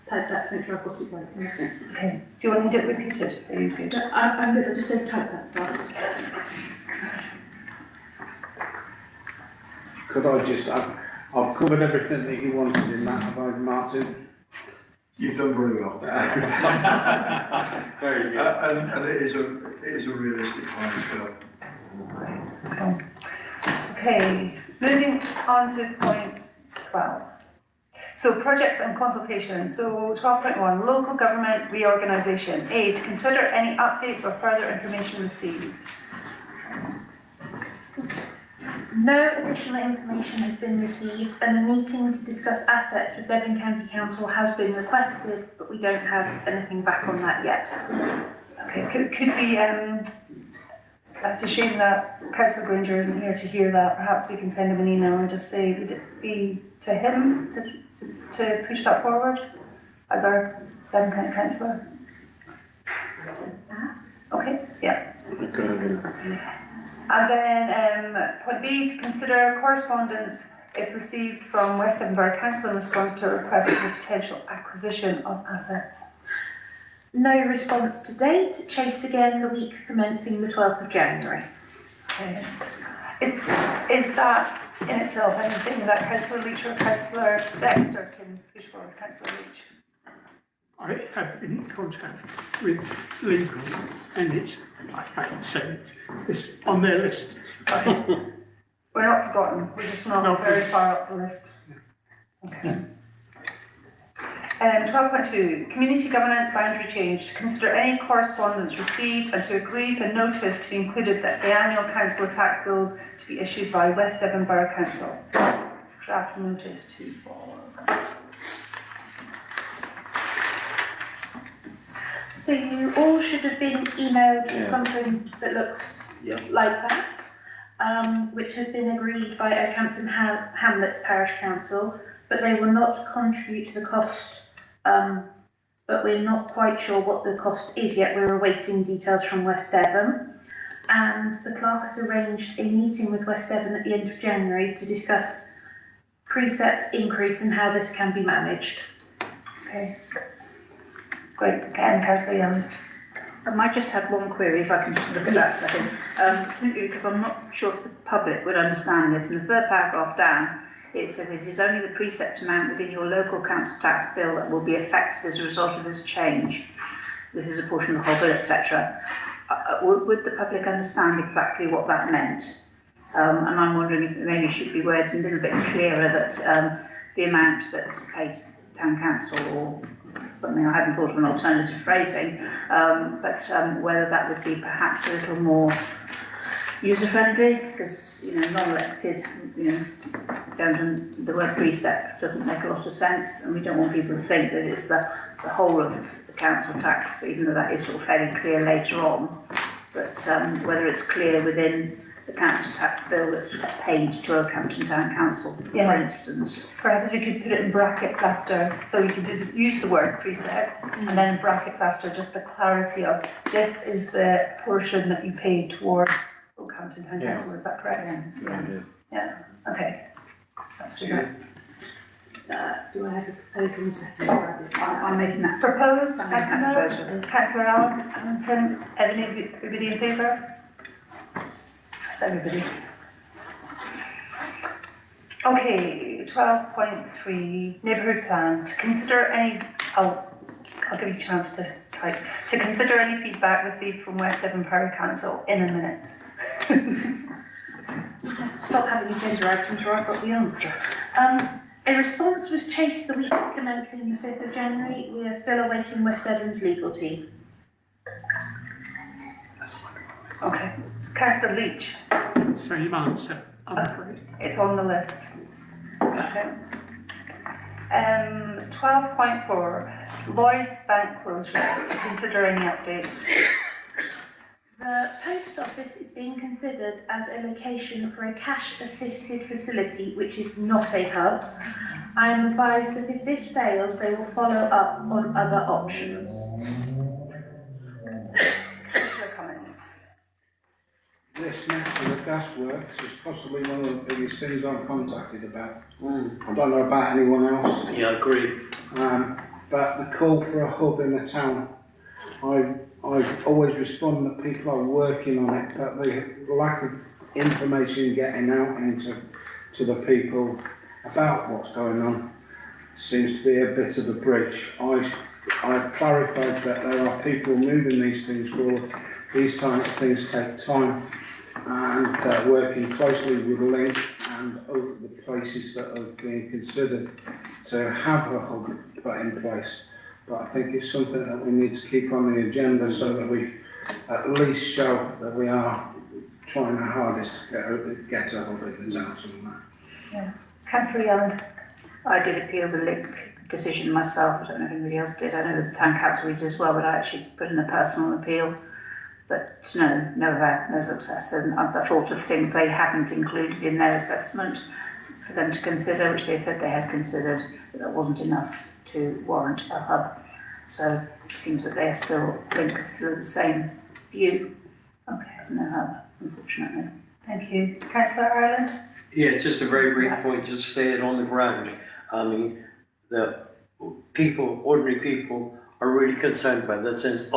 K: type that to make sure I've got it right.
B: Okay. Do you want to get it repeated? Are you good?
K: I'm good. I just don't type that fast.
E: Could I just, I've covered everything that you wanted in that, have I, Martin?
F: You've done very well.
D: Very good.
F: And it is a realistic timescale.
B: Okay, moving on to point 12. So projects and consultations. So 12.1, local government reorganisation. A, to consider any updates or further information received.
K: No additional information has been received and a meeting to discuss assets with Devon County Council has been requested, but we don't have anything back on that yet.
B: Okay, could we, that's a shame that Councillor Granger isn't here to hear that. Perhaps we can send him an email and just say, would it be to him to push that forward as our Devon County Councillor? Okay, yeah. And then point B, to consider correspondence if received from West Edinburgh Council in response to a request for potential acquisition of assets.
K: No response to date, chased again the week commencing the 12th of January.
B: Okay. Is that in itself anything that Councillor Leach or Councillor Dexter can push forward? Councillor Leach?
I: I have been in contact with legal, and it's, I can say it's on their list.
B: We're not forgotten, we're just not very far up the list. Okay. 12.2, community governance boundary change. To consider any correspondence received and to agree the notice to be included that the annual council tax bills to be issued by West Devon Borough Council. Draft notice to forward.
K: So you all should have been emailed something that looks like that, which has been agreed by Oakhampton Hamlets Parish Council, but they will not contribute to the cost, but we're not quite sure what the cost is yet. We're awaiting details from West Devon, and the clerk has arranged a meeting with West Devon at the end of January to discuss precept increase and how this can be managed.
B: Okay. Great, and Councillor Young.
G: I might just have one query, if I can just look at that a second. Simply because I'm not sure if the public would understand this. In the third paragraph down, it says it is only the precept amount within your local council tax bill that will be affected as a result of this change. This is a portion of the whole bill, etc. Would the public understand exactly what that meant? And I'm wondering if it maybe should be worded a little bit clearer that the amount that's paid to town council or something, I hadn't thought of an alternative phrasing, but whether that would be perhaps a little more user-friendly, because, non-elected, the word precept doesn't make a lot of sense, and we don't want people to think that it's the whole of the council tax, even though that is sort of fairly clear later on, but whether it's clear within the council tax bill that's paid to Oakhampton Town Council, for instance.
B: Perhaps we could put it in brackets after, so you could use the word precept, and then in brackets after just the clarity of this is the portion that you pay towards Oakhampton Town Council, is that correct? Yeah, okay. Let's do that.
K: Do I have a proposal in a second?
G: I'm making that
B: Proposed,
G: second proposal.
B: Councillor Allen, and Tim, everybody in favour? Everybody. Okay, 12.3, neighbourhood plan. To consider any, I'll give you a chance to type. To consider any feedback received from West Devon Borough Council in a minute.
K: Stop having your finger out until I've got the answer. A response was chased the week commencing the 5th of January. We are still awaiting West Devon's legal team.
B: Okay. Councillor Leach.
I: Same answer, I'm afraid.
B: It's on the list. Okay. 12.4, Lloyd's Bank closure. To consider any updates.
K: The post office is being considered as a location for a cash-assisted facility, which is not a hub. I am advised that if this fails, they will follow up on other options.
B: Councillor Cummins.
E: This next to the gas works is possibly one of the biggest things I'm contacted about. I don't know about anyone else.
D: Yeah, I agree.
E: But the call for a hub in the town, I always respond that people are working on it, but the lack of information getting out into the people about what's going on seems to be a bit of a bridge. I've clarified that there are people moving these things forward. These types of things take time, and working closely with Link and other the places that are being considered to have a hub put in place. But I think it's something that we need to keep on the agenda so that we at least show that we are trying our hardest to get a hub in the town somewhere.
B: Councillor Yelland.
G: I did appeal the Link decision myself. I don't know if anybody else did. I know the town council did as well, but I actually put in a personal appeal. But no success. And I thought of things they hadn't included in their assessment for them to consider, which they said they had considered, but that wasn't enough to warrant a hub. So it seems that they're still, Link is still the same view. Okay, no hub, unfortunately.
B: Thank you. Councillor Ireland?
D: Yeah, it's just a very brief point, just say it on the ground. I mean, the people, ordinary people, are really concerned about that. Since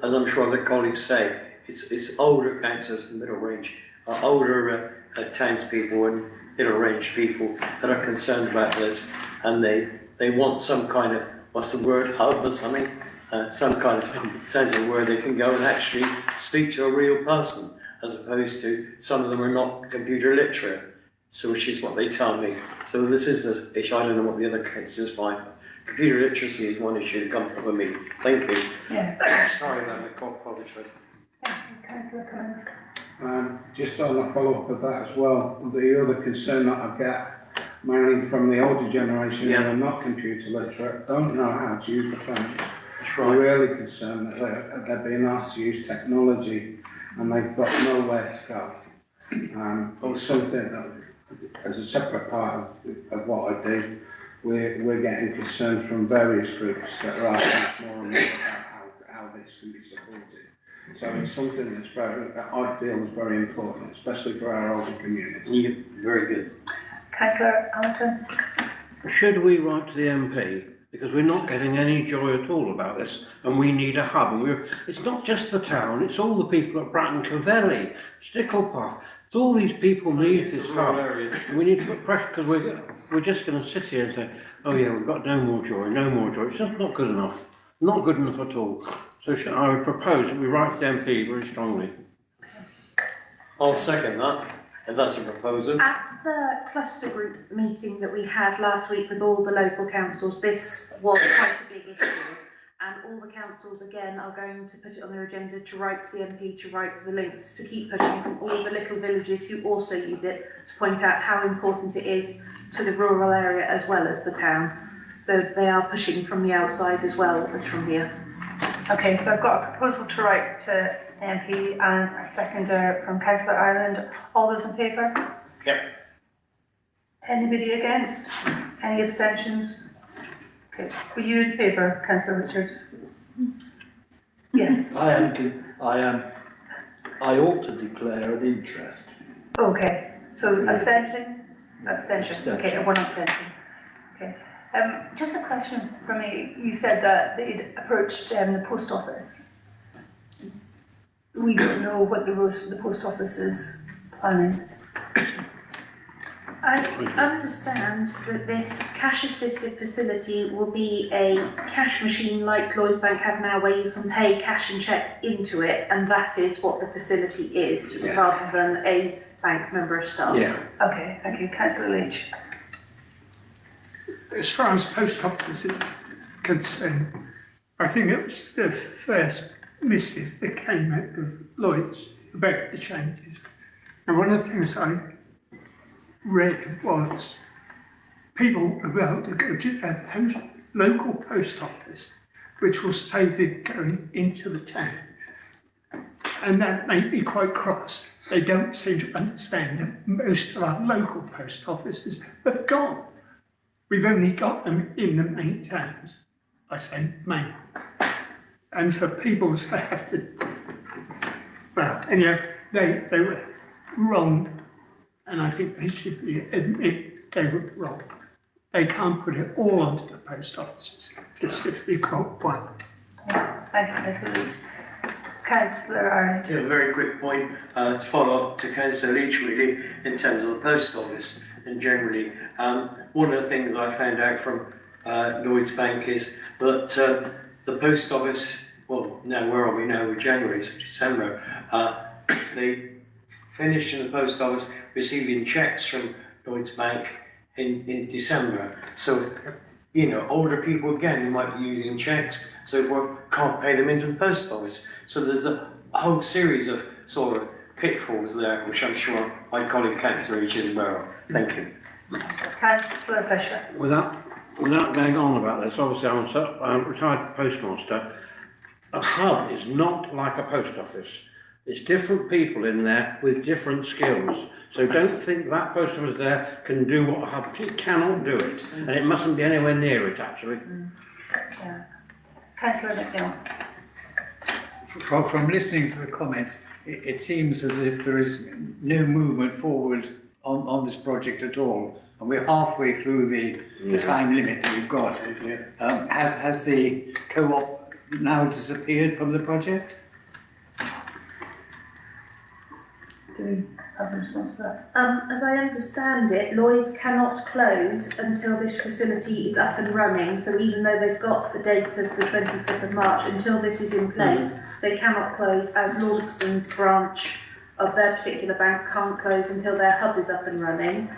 D: as I'm sure other colleagues say, it's older councillors in middle range, older townspeople and middle range people that are concerned about this, and they want some kind of, what's the word, hub or something, some kind of centre where they can go and actually speak to a real person, as opposed to some of them are not computer literate, so which is what they tell me. So this is this issue. I don't know what the other councillors find. Computer literacy is one issue that comes up with me. Thank you.
B: Yeah.
D: Sorry about my cough, apologise.
B: Thank you. Councillor Cummins?
E: Just on a follow-up of that as well, the other concern that I get, mainly from the older generation who are not computer literate, don't know how to use the phones.
D: That's
E: I'm really concerned that they're being asked to use technology and they've got nowhere to go. It's something that, as a separate part of what I do, we're getting concerns from various groups that are asking us more and more about how this can be supported. So it's something that I feel is very important, especially for our older communities.
D: Yeah, very good.
B: Councillor Hamilton?
C: Should we write to the MP? Because we're not getting any joy at all about this, and we need a hub. And it's not just the town, it's all the people at Bratton Cavelli, Sticklepath. It's all these people need this hub. We need to put pressure, because we're just going to sit here and say, oh yeah, we've got no more joy, no more joy. It's just not good enough. Not good enough at all. So I would propose that we write to the MP very strongly.
D: I'll second that, if that's a proposal.
K: At the cluster group meeting that we had last week with all the local councils, this was quite a big issue. And all the councils, again, are going to put it on their agenda to write to the MP, to write to the links, to keep pushing from all the little villages who also use it, to point out how important it is to the rural area as well as the town. So they are pushing from the outside as well as from here.
B: Okay, so I've got a proposal to write to MP and a seconder from Councillor Ireland. All those in favour?
D: Yep.
B: Anybody against? Any abstentions? Okay, were you in favour, Councillor Richards? Yes.
H: I ought to declare an interest.
B: Okay, so abstention? Abstention. Okay, one abstention. Okay. Just a question from me. You said that they'd approached the post office. We don't know what the post office is planning.
K: I understand that this cash-assisted facility will be a cash machine like Lloyds Bank have now, where you can pay cash and cheques into it, and that is what the facility is, rather than a bank member of staff.
C: Yeah.
B: Okay, thank you. Councillor Leach.
I: As far as post office is concerned, I think it was the first missive that came out of Lloyd's about the changes. And one of the things I read was people were able to go to a local post office, which will save them going into the town. And that made me quite cross. They don't seem to understand that most of our local post offices have gone. We've only got them in the main towns. I say main. And for people to have to, well, anyhow, they were wrong, and I think they should admit they were wrong. They can't put it all onto the post offices, just if we've got one.
B: Yeah, thank you, Councillor Leach. Councillor Ireland.
D: Yeah, a very quick point to follow up to Councillor Leach, really, in terms of the post office and generally. One of the things I found out from Lloyds Bank is that the post office, well, now where are we now? We're January, so December. They finished in the post office receiving cheques from Lloyds Bank in December. So, you know, older people again who might be using cheques, so forth, can't pay them into the post office. So there's a whole series of sort of pitfalls there, which I'm sure my colleague Councillor H is aware of. Thank you.
B: Councillor Fisher.
C: Without going on about this, obviously I'm a retired postmaster. A hub is not like a post office. It's different people in there with different skills. So don't think that post office there can do what a hub can. It cannot do it. And it mustn't be anywhere near it, actually.
B: Yeah. Councillor McNeill.
L: From listening to the comments, it seems as if there is no movement forward on this project at all. And we're halfway through the time limit that we've got. Has the co-op now disappeared from the project?
B: Do we have a response to that?
K: As I understand it, Lloyds cannot close until this facility is up and running. So even though they've got the date of the 25th of March, until this is in place, they cannot close, as Lordston's branch of their particular bank can't close until their hub is up and running.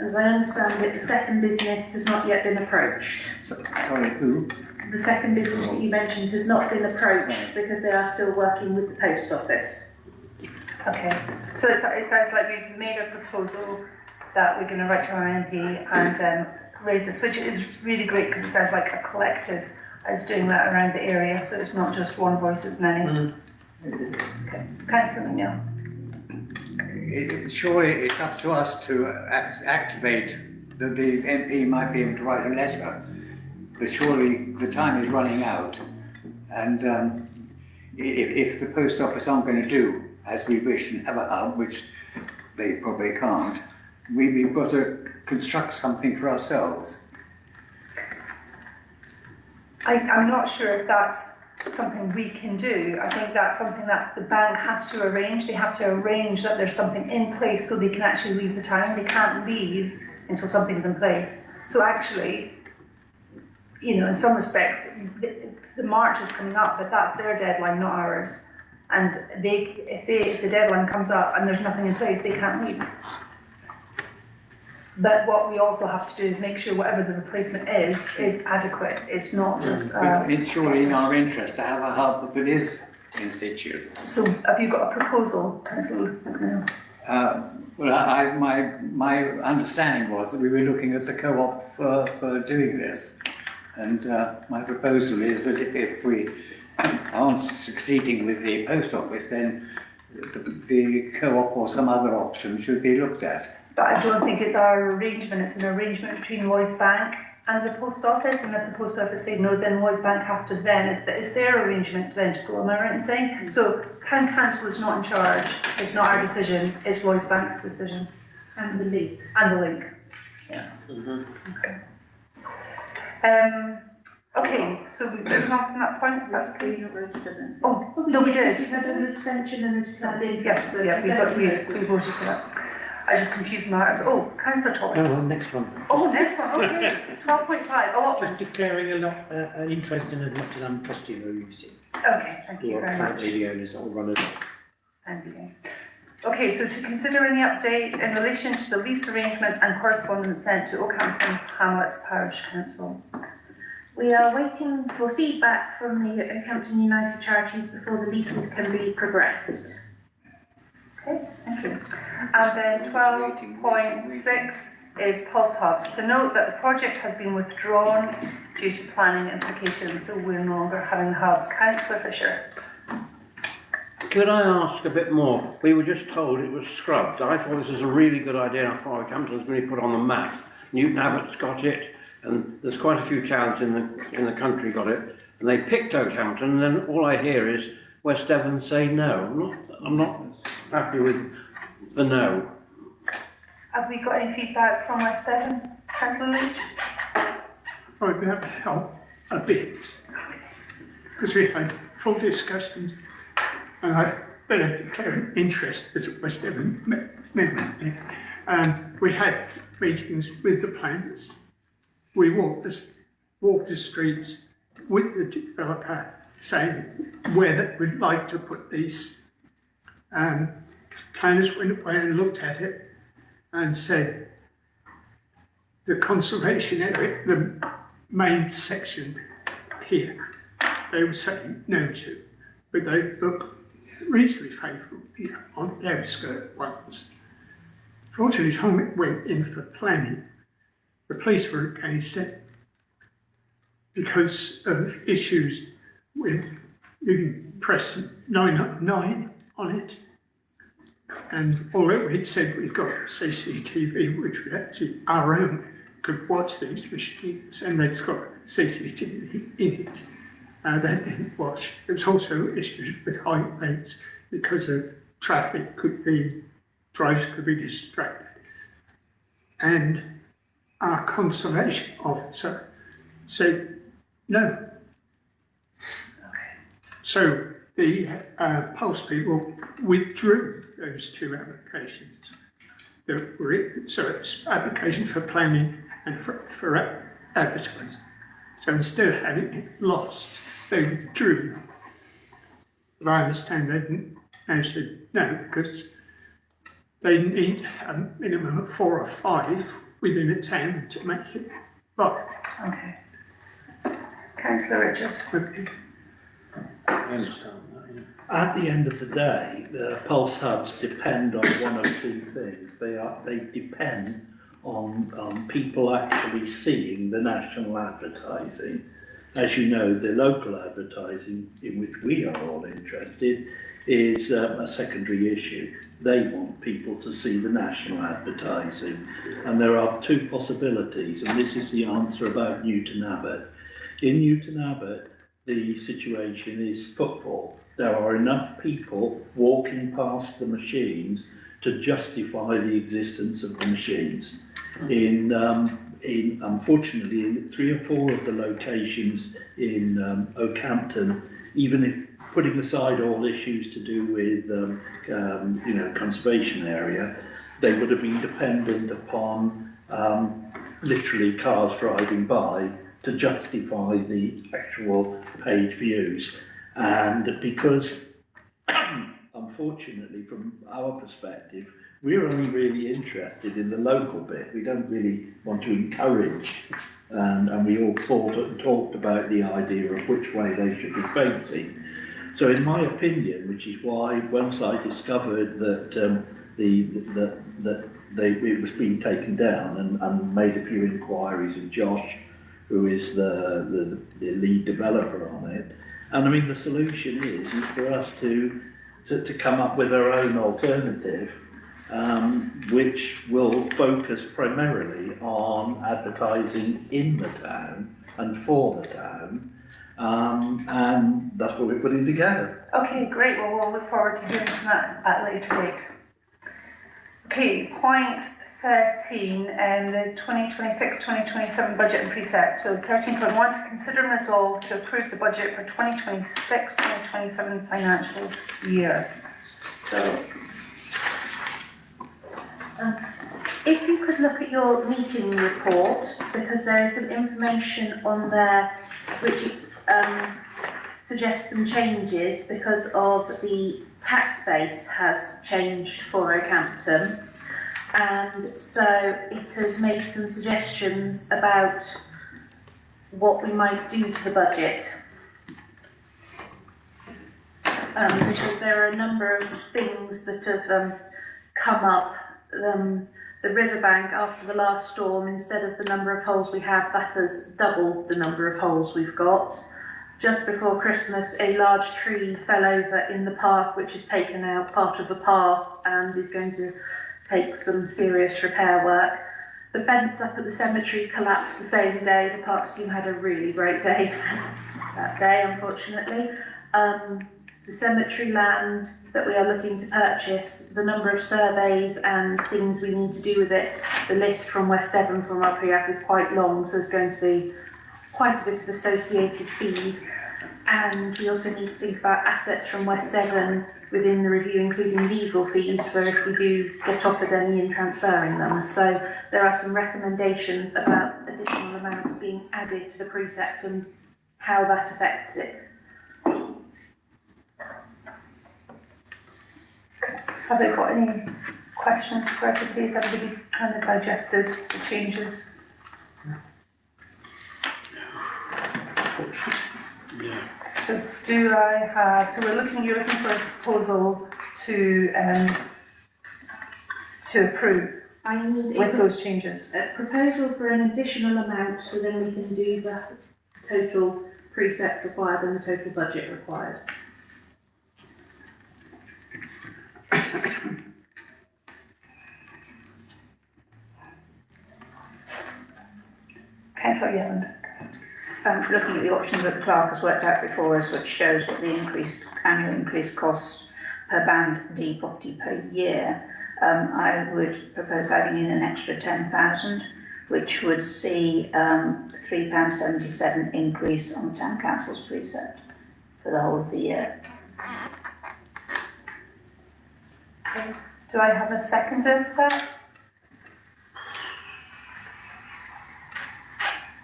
K: As I understand it, the second business has not yet been approached.
L: Sorry, who?
K: The second business that you mentioned has not been approached because they are still working with the post office.
B: Okay, so it sounds like we've made a proposal that we're going to write to our MP and raise this, which is really great because it sounds like a collective is doing that around the area, so it's not just one voice, it's many. Okay, Councillor McNeill.
L: Surely it's up to us to activate the MP might be able to write a letter, but surely the time is running out, and if the post office aren't going to do as we wish and have a hub, which they probably can't, we've got to construct something for ourselves.
B: I'm not sure if that's something we can do. I think that's something that the bank has to arrange. They have to arrange that there's something in place so they can actually leave the town. They can't leave until something's in place. So actually, you know, in some respects, the March is coming up, but that's their deadline, not ours. And if the deadline comes up and there's nothing in place, they can't leave. But what we also have to do is make sure whatever the replacement is adequate. It's not just.
L: But it's surely in our interest to have a hub that is in situ.
B: So have you got a proposal, Councillor McNeill?
L: Well, my understanding was that we were looking at the co-op for doing this, and my proposal is that if we aren't succeeding with the post office, then the co-op or some other option should be looked at.
B: But I don't think it's our arrangement. It's an arrangement between Lloyds Bank and the post office, and if the post office say no, then Lloyds Bank have to then. It's their arrangement then to go. Am I right in saying? So Town Council is not in charge. It's not our decision. It's Lloyds Bank's decision.
K: And the link.
B: And the link. Yeah. Okay. Okay. So we've moved on from that point. That's okay. Oh no, we did.
K: We had an abstention and a declared.
B: Yes. So yeah, we voted for that. I just confused my matters. Oh, Councillor Todd.
C: No, next one.
B: Oh, next one, okay. 12.5, allotments.
M: Just declaring an interest in as much as I'm trustee of OUC.
B: Okay, thank you very much.
M: Currently the owners or runners.
B: Okay, so to consider any update in relation to the lease arrangements and correspondence sent to Oakhampton Hamlets Parish Council.
K: We are waiting for feedback from the Oakhampton United Charities before the leases can be progressed.
B: Okay, thank you. And then 12.6 is Pulse Hubs. To note that the project has been withdrawn due to planning implications, so we're no longer having the hubs. Councillor Fisher.
C: Could I ask a bit more? We were just told it was scrubbed. I thought this was a really good idea. I thought Oakhampton was going to be put on the map. Newton Abbott's got it, and there's quite a few towns in the country got it. And they picked Oakhampton, and then all I hear is West Devon say no. I'm not happy with the no.
B: Have we got any feedback from West Devon? Councillor Leach?
I: I'd be able to help a bit, because we had full discussions, and I better declare an interest as a West Devon member. And we had meetings with the planners. We walked the streets with the developer, saying where they would like to put these. Planners went away and looked at it and said the conservation area, the main section here, they would say no to, but they look reasonably favourable, you know, on the outskirt ones. Fortunately, the time it went in for planning, the police were against it because of issues with, you can press 909 on it, and although it said we've got CCTV, which we actually, our own, could watch these machines, and it's got CCTV in it, that didn't watch. There was also issues with height rates because of traffic drives could be distracted. And our conservation officer said no. So the Pulse people withdrew those two applications. So it's application for planning and for advertising. So instead of having it lost, they withdrew them. But I understand they didn't actually no, because they need a minimum of 4 or 5 within a town to make it right.
B: Okay. Councillor Richards.
I: Okay.
C: I understand that, yeah.
H: At the end of the day, the pulse hubs depend on one of two things. They depend on people actually seeing the national advertising. As you know, the local advertising, in which we are all interested, is a secondary issue. They want people to see the national advertising. And there are two possibilities, and this is the answer about Newton Abbot. In Newton Abbot, the situation is footfall. There are enough people walking past the machines to justify the existence of the machines. Unfortunately, in 3 or 4 of the locations in Oakhampton, even if putting aside all issues to do with conservation area, they would have been dependent upon literally cars driving by to justify the actual page views. And because, unfortunately, from our perspective, we're only really interested in the local bit. We don't really want to encourage, and we all thought and talked about the idea of which way they should be facing. So in my opinion, which is why once I discovered that it was being taken down and made a few inquiries of Josh, who is the lead developer on it, and I mean the solution is for us to come up with our own alternative, which will focus primarily on advertising in the town and for the town, and that's what we're putting together.
B: Okay, great. Well, we'll look forward to hearing from that at a later date. Okay, point 13, the 2026-2027 budget and precept. So 13.1, to consider and resolve to approve the budget for 2026-2027 financial year. So,
K: if you could look at your meeting report, because there is some information on there which suggests some changes because of the tax base has changed for Oakhampton, and so it has made some suggestions about what we might do to the budget. Because there are a number of things that have come up. The riverbank after the last storm, instead of the number of holes we have, that has doubled the number of holes we've got. Just before Christmas, a large tree fell over in the park, which has taken out part of the path and is going to take some serious repair work. The fence up at the cemetery collapsed the same day. The parks team had a really great day that day, unfortunately. The cemetery land that we are looking to purchase, the number of surveys and things we need to do with it, the list from West Devon from our pre-app is quite long, so there's going to be quite a bit of associated fees. And we also need to think about assets from West Devon within the review, including legal fees for if we do get offered any in transferring them. So there are some recommendations about additional amounts being added to the precept and how that affects it.
B: have they got any questions for everybody? Has everybody kind of digested the changes?
I: issues.
C: Yeah.
B: So you're looking for a proposal to approve
K: I need
B: with those changes.
K: a proposal for an additional amount, so then we can do the total precept required and the total budget required.
B: Councillor Yelland.
G: Looking at the options that the clerk has worked out before us, which shows what the annual increased costs per band D property per year, I would propose adding in an extra 10,000, which would see £3.77 increase on the town council's precept for the whole of the year.
B: Do I have a seconder for that?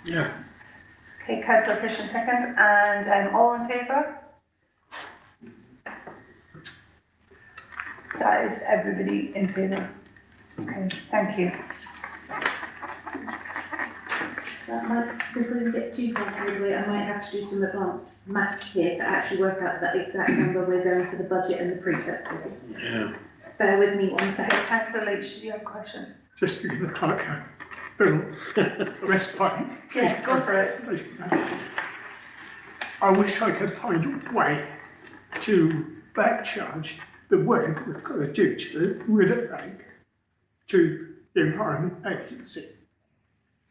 C: Yeah.
B: Okay, councillor Fisher second, and all in favour? That is everybody in favour. Okay, thank you.
K: That might, before we get too far carried away, I might have to do some advanced maths here to actually work out that exact number we're going for the budget and the precept.
C: Yeah.
K: Bear with me one second.
B: Councillor Leach, do you have a question?
I: Just to give the clerk a little respite.
B: Yes, go for it.
I: I wish I could find a way to backcharge the work we've got to do to the river bank to the Environment Agency.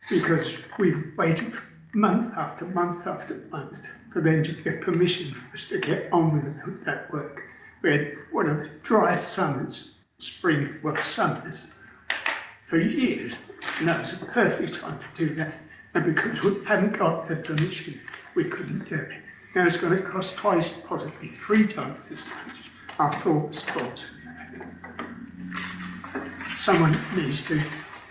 I: Because we've waited month after month after month for them to get permission for us to get on with that work. We had one of the driest summers, summers, for years, and that was a perfect time to do that. And because we hadn't got the permission, we couldn't do it. Now it's going to cost twice, possibly 3 times as much after all the sports. Someone needs to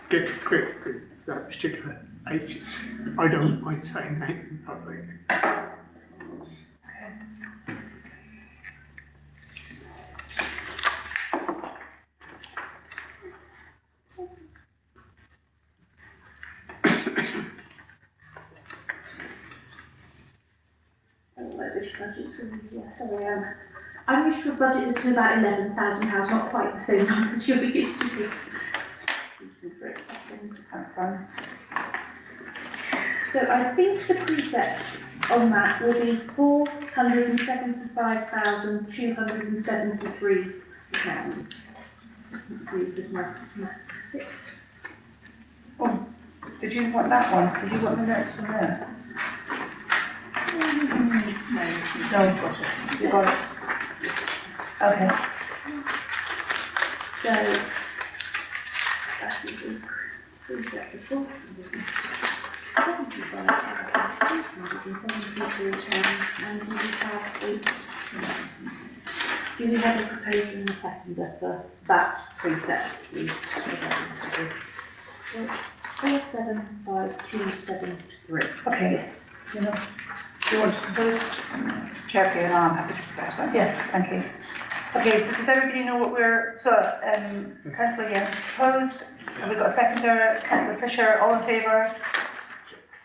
I: get a grip with that particular agency. I don't mind saying that in public.
K: Sorry, I'm used to a budget that's about £11,000, not quite the same number as you'll be used to. Excuse me for a second.
B: That's fine.
K: So I think the precept on that will be £475,273. With mathematics.
B: Oh, did you want that one? Did you want the next one there? No, you've got it. You got it. Okay.
K: So that is the precept before. Do we have a proposal in the seconder for that precept, please? 475273.
B: Okay.
K: Yes.
B: Do you want to propose? Chair Fiona, I'm happy to propose that. Yes, thank you. Okay, so does everybody know what Councillor Young proposed? Have we got a seconder? Councillor Fisher, all in favour?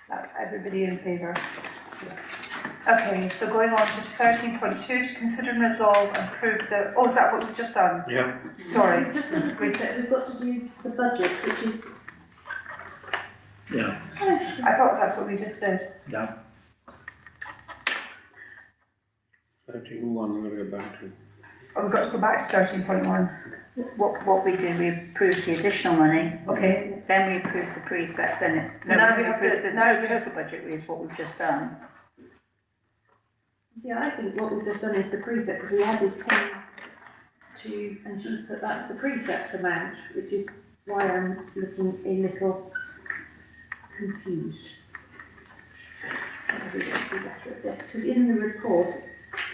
B: That's everybody in favour. Okay, so going on to 13.2, to consider and resolve and approve the, is that what we've just done?
C: Yeah.
B: Sorry.
K: Just on the precept, we've got to do the budget, which is.
H: Yeah.
B: I thought that's what we just did.
H: Yeah.
C: 13.1, I'm going to go back to.
B: Oh, we've got to go back to 13.1.
G: What we do, we approve the additional money.
B: Okay.
G: Then we approve the precept,
B: Now we have
G: approve
B: to-
G: the
B: now we-
G: total budget is what we've just done.
K: Yeah, I think what we've just done is the precept, because we added 10 to, and she's put that's the precept amount, which is why I'm looking a little confused. Maybe let's do better at this, because in the report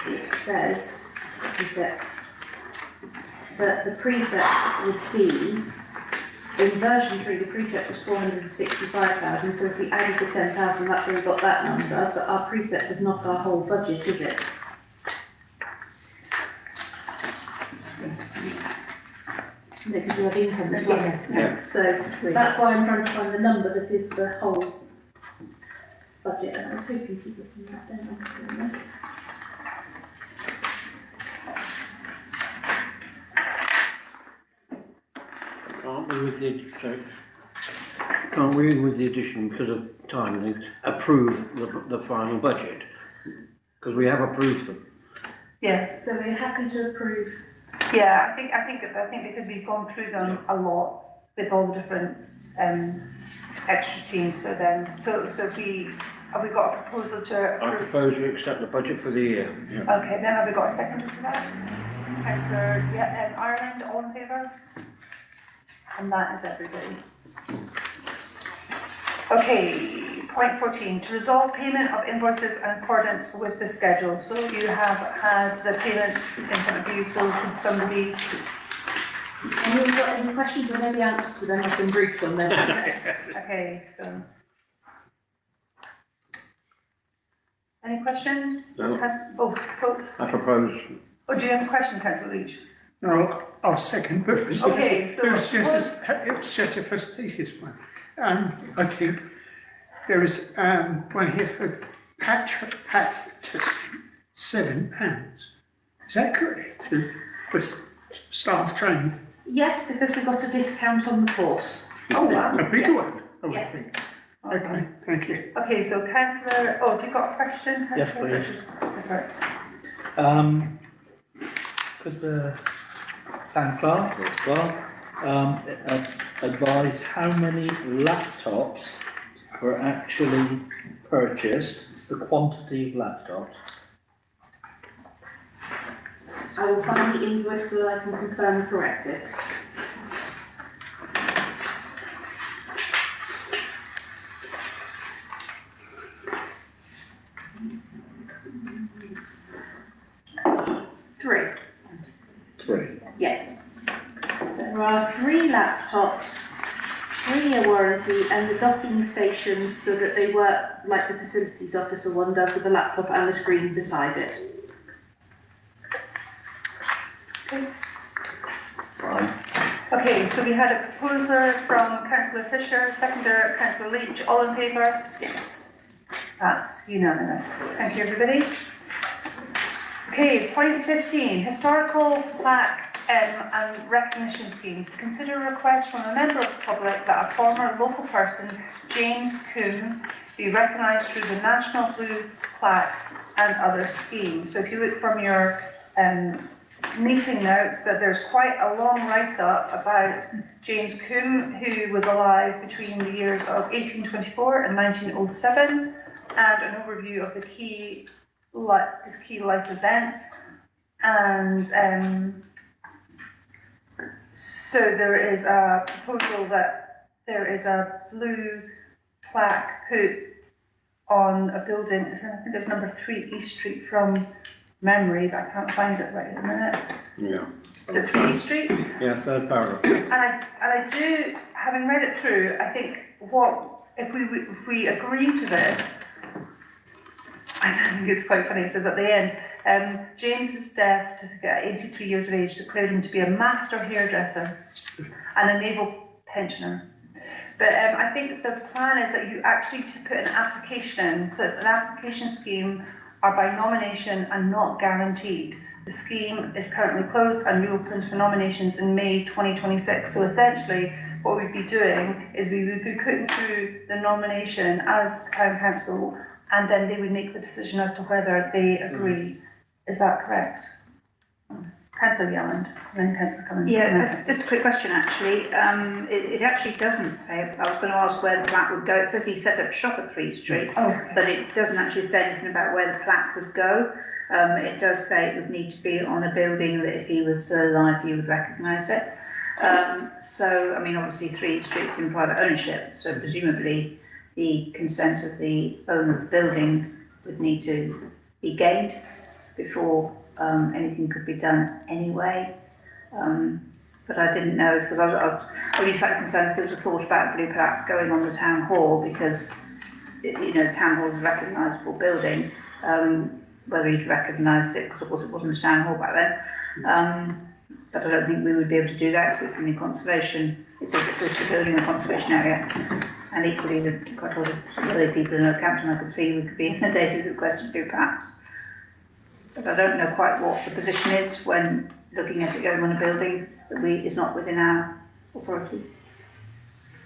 K: it says that the precept would be, in version 3 the precept was 465,000, so if we added the 10,000 that's where we got that number, but our precept is not our whole budget, is it? Because we have income as well.
B: Yeah.
K: So that's why I'm trying to find the number that is the whole. budget, and I was hoping to get from that then.
C: Can't we, with the addition, because of time, and things, approve the final budget? Because we have approved them.
B: Yes.
K: So we're happy to approve.
B: Yeah, I think because we've gone through them a lot with all the different extra teams, so have we got a proposal to
C: I
B: approve?
C: propose we accept the budget for the year. Yeah.
B: Okay, then have we got a second for that? Councillor, Ireland, all in favour? And that is everybody. Okay, point 14, to resolve payment of invoices in accordance with the schedule. So you have had the payments in front of you, so can somebody...
K: Anyone got any questions or maybe answers to them? I can brief them then.
B: Okay, so... Any questions?
C: No.
B: Oh, folks.
C: I propose.
B: Oh, do you have a question, Councillor Leach?
I: No, I'll second, but
B: Okay, so
I: it was just a facetious one. I think there is one here for pat testing, £7. Is that correct? For staff training?
K: Yes, because we got a discount on the course.
B: Oh, wow.
I: A bigger one, I would
K: Yes.
I: think. Okay, thank you.
B: Okay, so Councillor, have you got a question?
H: Yes,
B: Councillor?
H: please.
B: Okay.
H: Could the town clerk or clerk advise how many laptops were actually purchased, the quantity of laptops?
K: I will find the invoice so that I can confirm and correct it.
H: Three.
K: Yes. There are 3 laptops, 3-year warranty, and the docking stations so that they work like the facilities officer one does with the laptop and the screen beside it.
H: Right.
B: Okay, so we had a proposer from Councillor Fisher, seconder Councillor Leach, all in favour?
K: Yes.
B: That's unanimous. Thank you, everybody. Okay, point 15, historical plaque and recognition schemes. To consider a request from a member of the public that a former local person, James Coombe, be recognised through the National Blue Plaque and other schemes. So if you look from your meeting notes, that there's quite a long write-up about James Coombe, who was alive between the years of 1824 and 1907, and an overview of the his key life events. And so there is a proposal that there is a blue plaque put on a building. I think it's number 3 East Street from memory, but I can't find it right in a minute.
C: Yeah.
B: Is it 3 East Street?
C: Yeah, third paragraph.
B: And I do, having read it through, I think if we agree to this, I think it's quite funny. It says at the end, James's death certificate at 83 years of age declared him to be a master hairdresser and a naval pensioner. But I think the plan is that you actually to put an application in. So it's an application scheme are by nomination and not guaranteed. The scheme is currently closed and reopened for nominations in May 2026. So essentially, what we'd be doing is we would be putting through the nomination as town council, and then they would make the decision as to whether they agree. Is that correct? Councillor Yelland, and then Councillor Cummins.
G: Yeah, just a quick question actually. It actually doesn't say, I was going to ask where the plaque would go. It says he set up shop at 3 Street, but it doesn't actually say anything about where the plaque would go. It does say it would need to be on a building that if he was still alive, you would recognise it. So, I mean, obviously 3 Street's in private ownership, so presumably the consent of the owner of the building would need to be gained before anything could be done anyway. But I didn't know, because I was only slightly concerned if there was a thought about blue plaque going on the town hall, because, you know, town hall's a recognisable building, whether he'd recognised it, because it wasn't a town hall back then. But I don't think we would be able to do that, because it's in the conservation, it's a building in the conservation area. And equally, the quite a lot of other people in Oakhampton I could see we could be inundated with questions to do perhaps. But I don't know quite what the position is when looking at it going on a building that is not within our authority.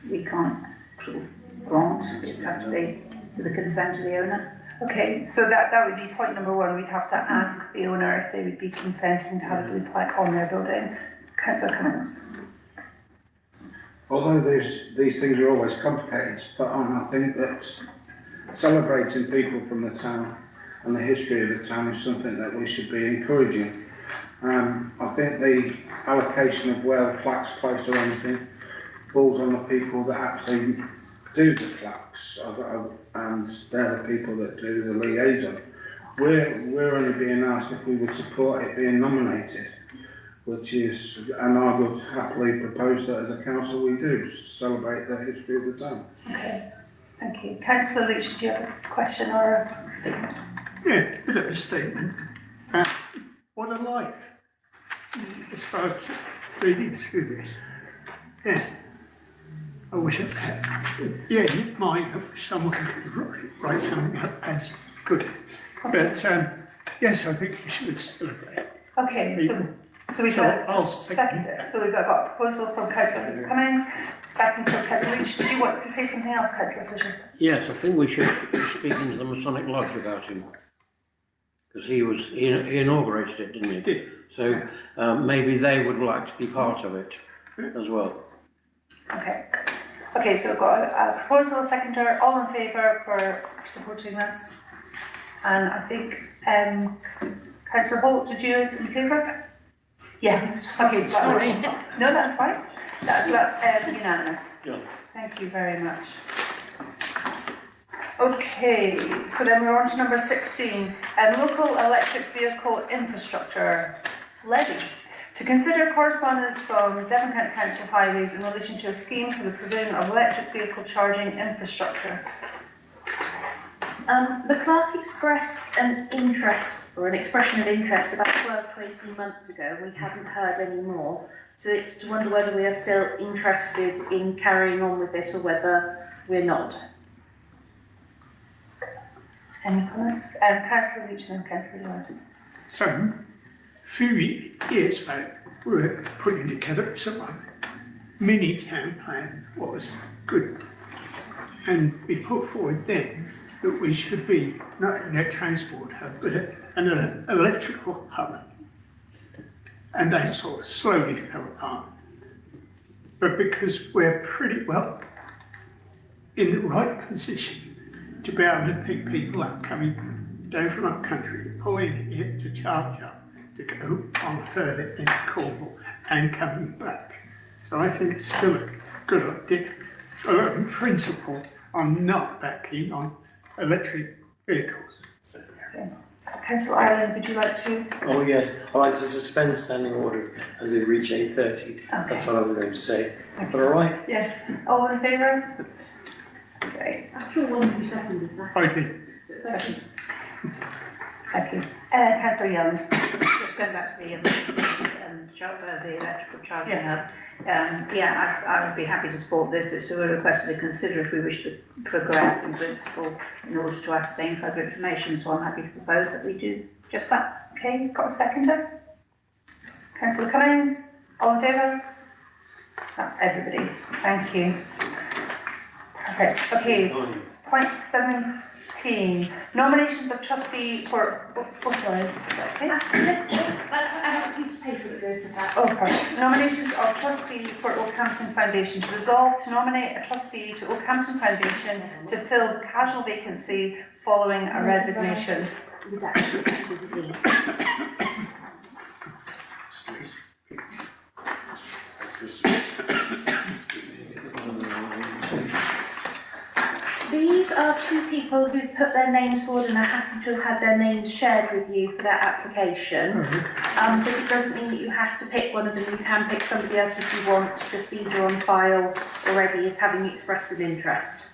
G: We can't sort of grant, it would have to be with the consent of the owner.
B: Okay, so that would be point number one. We'd have to ask the owner if they would be consenting to have a blue plaque on their building. Councillor Cummings.
E: Although these things are always complicated, but I think that celebrating people from the town and the history of the town is something that we should be encouraging. I think the allocation of where the plaques placed or anything falls on the people that actually do the plaques, and they're the people that do the liaison. We're only being asked if we would support it being nominated, and I would happily propose that as a council we do, celebrate the history of the town.
B: Okay, thank you. Councillor Leach, do you have a question or a statement?
I: Yeah, a bit of a statement. What a life, as far as reading through this. Yes, I wish at the end of mine someone could write something up as good. But yes, I think we should celebrate.
B: Okay, so we've got
I: I'll
B: second. So we've got a proposal from Councillor Cummings, second from Councillor Leach. Did you want to say something else, Councillor Fisher?
C: Yes, I think we should be speaking to the Masonic Lodge about him. Because he inaugurated it, didn't he?
I: Did.
C: So maybe they would like to be part of it as well.
B: Okay. Okay, so we've got a proposal, a seconder, all in favour for supporting this. And I think, Councillor Holt, did you in favour? Yes. Okay, sorry. No, that's fine. That's unanimous.
C: Yeah.
B: Thank you very much. Okay, so then we're on to number 16, local electric vehicle infrastructure levy. To consider correspondence from Devon County Council Highways in relation to a scheme for the provision of electric vehicle charging infrastructure.
K: The clerk expressed an interest, or an expression of interest, about 12 to 18 months ago. We haven't heard any more. So it's to wonder whether we are still interested in carrying on with this or whether we're not.
B: Any comments? Councillor Leach and Councillor Lloyd.
I: So, a few years back, we were putting together some mini town plan, what was good. And we put forward then that we should be not a transport hub, but an electrical hub. And that sort of slowly fell apart. But because we're pretty well in the right position to be able to pick people up coming down from our country, pulling here to charge up, to go on further into Cornwall and coming back. So I think it's still a good idea. But in principle, I'm not that keen on electric vehicles.
B: Okay. Councillor Ireland, would you like to?
D: Oh yes, I'd like to suspend standing order as we reach 8:30. That's what I was going to say. But all right.
B: Yes. All in favour? Okay.
K: I'm sure one of you seconded that.
I: I did.
B: Second. Thank you. Councillor Young.
G: Just going back to the electrical charging hub.
B: Yes.
G: I would be happy to support this. It's a request to consider if we wish to progress in principle in order to ascertain further information. So I'm happy to propose that we do just that.
B: Okay, you've got a seconder. Councillor Cummings. All in favour? That's everybody. Thank you. Perfect. Okay. Point 17. Nominations of trustee for. Sorry. Okay.
K: I have a piece of paper that goes with that.
B: Oh, perfect. Nominations of trustee for Oakhampton Foundation. To resolve to nominate a trustee to Oakhampton Foundation to fill casual vacancy following a resignation.
K: These are two people who've put their names forward and are happy to have had their names shared with you for their application. But it doesn't mean that you have to pick one of them. You can pick somebody else if you want. Just these are on file already as having expressed an interest.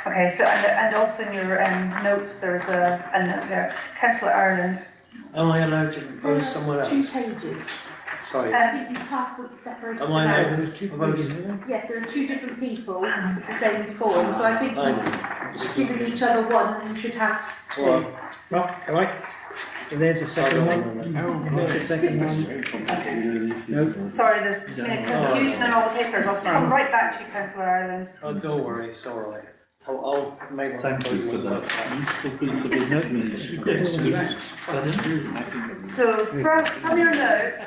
B: Okay, so and also in your notes there's a note there. Councillor Ireland.
D: Am I allowed to propose someone else?
K: 2 pages.
D: Sorry.
K: I think you've passed the separated
D: Am I
K: vote.
D: next?
K: Yes, there are two different people, it's the same form, so I think you've given each other one and you should have two.
D: Well,
M: Right, all right. And there's a second one. There's a second one. No.
B: Sorry, there's just been confusion in all the papers. I'll come right back to you, Councillor Ireland.
D: oh, don't worry, it's all right. I'll make.
H: Thank you for that useful piece of information.
B: So, from your notes,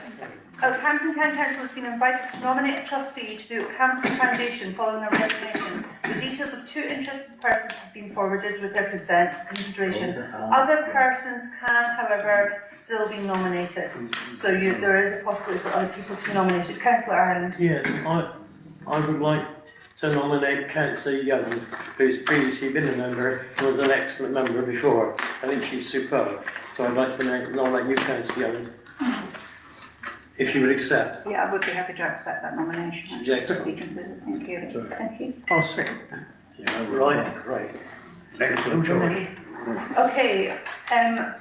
B: Oakhampton Town Council has been invited to nominate a trustee to the Oakhampton Foundation following a resignation. The details of 2 interested persons have been forwarded with their consent and consideration. Other persons can, however, still be nominated. So there is a possibility for other people to be nominated. Councillor Ireland.
D: Yes, I would like to nominate Councillor Young, who's previously been a member and was an excellent member before. I think she's superb. So I'd like to nominate you, Councillor Young, if you would accept.
G: Yeah, I would be happy to accept that nomination.
D: Yeah, excellent.
G: Be considered. Thank you. Thank you.
I: I'll second that.
D: Yeah, right. Excellent choice.
B: Okay,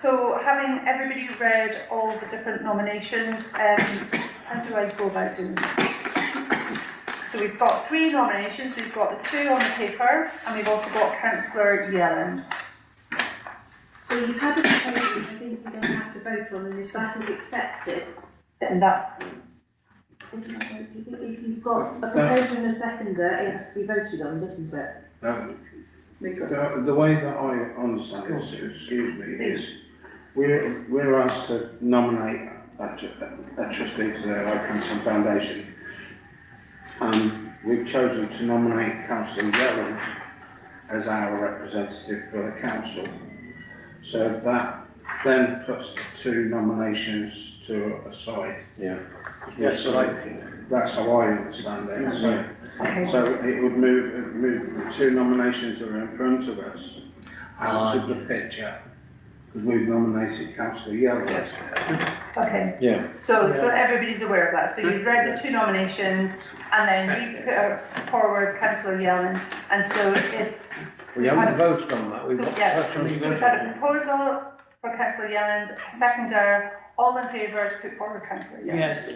B: so having everybody read all the different nominations, how do I go about doing this? So we've got 3 nominations, we've got the 2 on the paper, and we've also got Councillor Yelland.
K: So you've had a proposal, I think you don't have to vote on, and if that is accepted,
B: Then that's,
K: isn't it? If you've got a proposal and a seconder, it has to be voted on, doesn't it?
E: The way that I understand this, excuse me, is we're asked to nominate a trustee to the Oakhampton Foundation. We've chosen to nominate Councillor Yelland as our representative for the council. So that then puts the 2 nominations to a side.
C: Yeah.
D: Yes, right.
E: That's how I understand it. So it would move the 2 nominations that are in front of us out of the picture, because we've nominated Councillor Yelland.
B: okay.
C: Yeah.
B: So everybody's aware of that. So you've read the 2 nominations, and then we put forward Councillor Yelland, and so if...
C: We haven't voted on that. We've
B: So,
C: got
B: yeah,
C: that's only
B: so we've had a proposal for Councillor Yelland, seconder, all in favour to put forward Councillor Yelland.
D: Yes.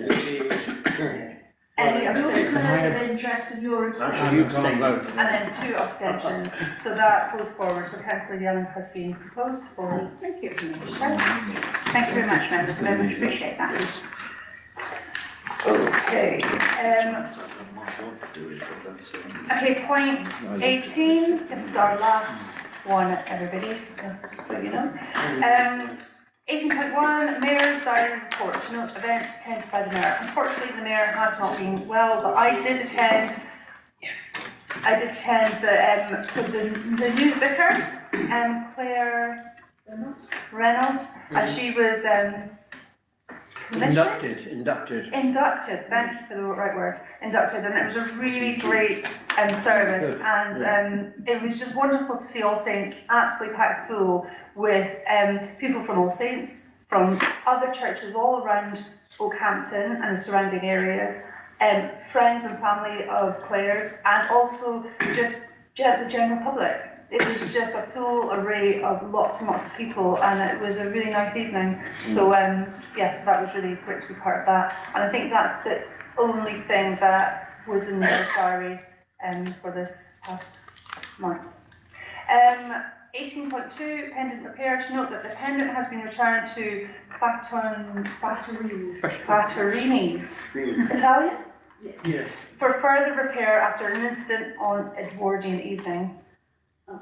B: Any
K: You're
B: abstentions?
K: declaring an interest and you're
C: Actually, you can't vote.
B: And then 2 abstentions. So that goes forward. So Councillor Yelland has been proposed for.
G: Thank you. Thank you very much, members. I very much appreciate that.
B: Okay. Okay, point 18. This is our last one, everybody, just so you know. 18.1, Mayor's Diary Report. To note events attended by the Mayor. Unfortunately, the Mayor has not been well, but I did attend. The new vicar, Claire Reynolds, as she was
C: Inducted.
B: Thank you for the right words. Inducted, and it was a really great service,
C: Good.
B: and it was just wonderful to see All Saints absolutely packed full with people from All Saints, from other churches all around Oakhampton and the surrounding areas, friends and family of Claire's, and also just the general public. It was just a full array of lots and lots of people, and it was a really nice evening. So, yes, that was really great to be part of that. And I think that's the only thing that was in the diary for this past month. 18.2, pendant repair. To note that the pendant has been returned to Batterini's. Italian?
D: Yes.
B: For further repair after an incident on Edwardian evening.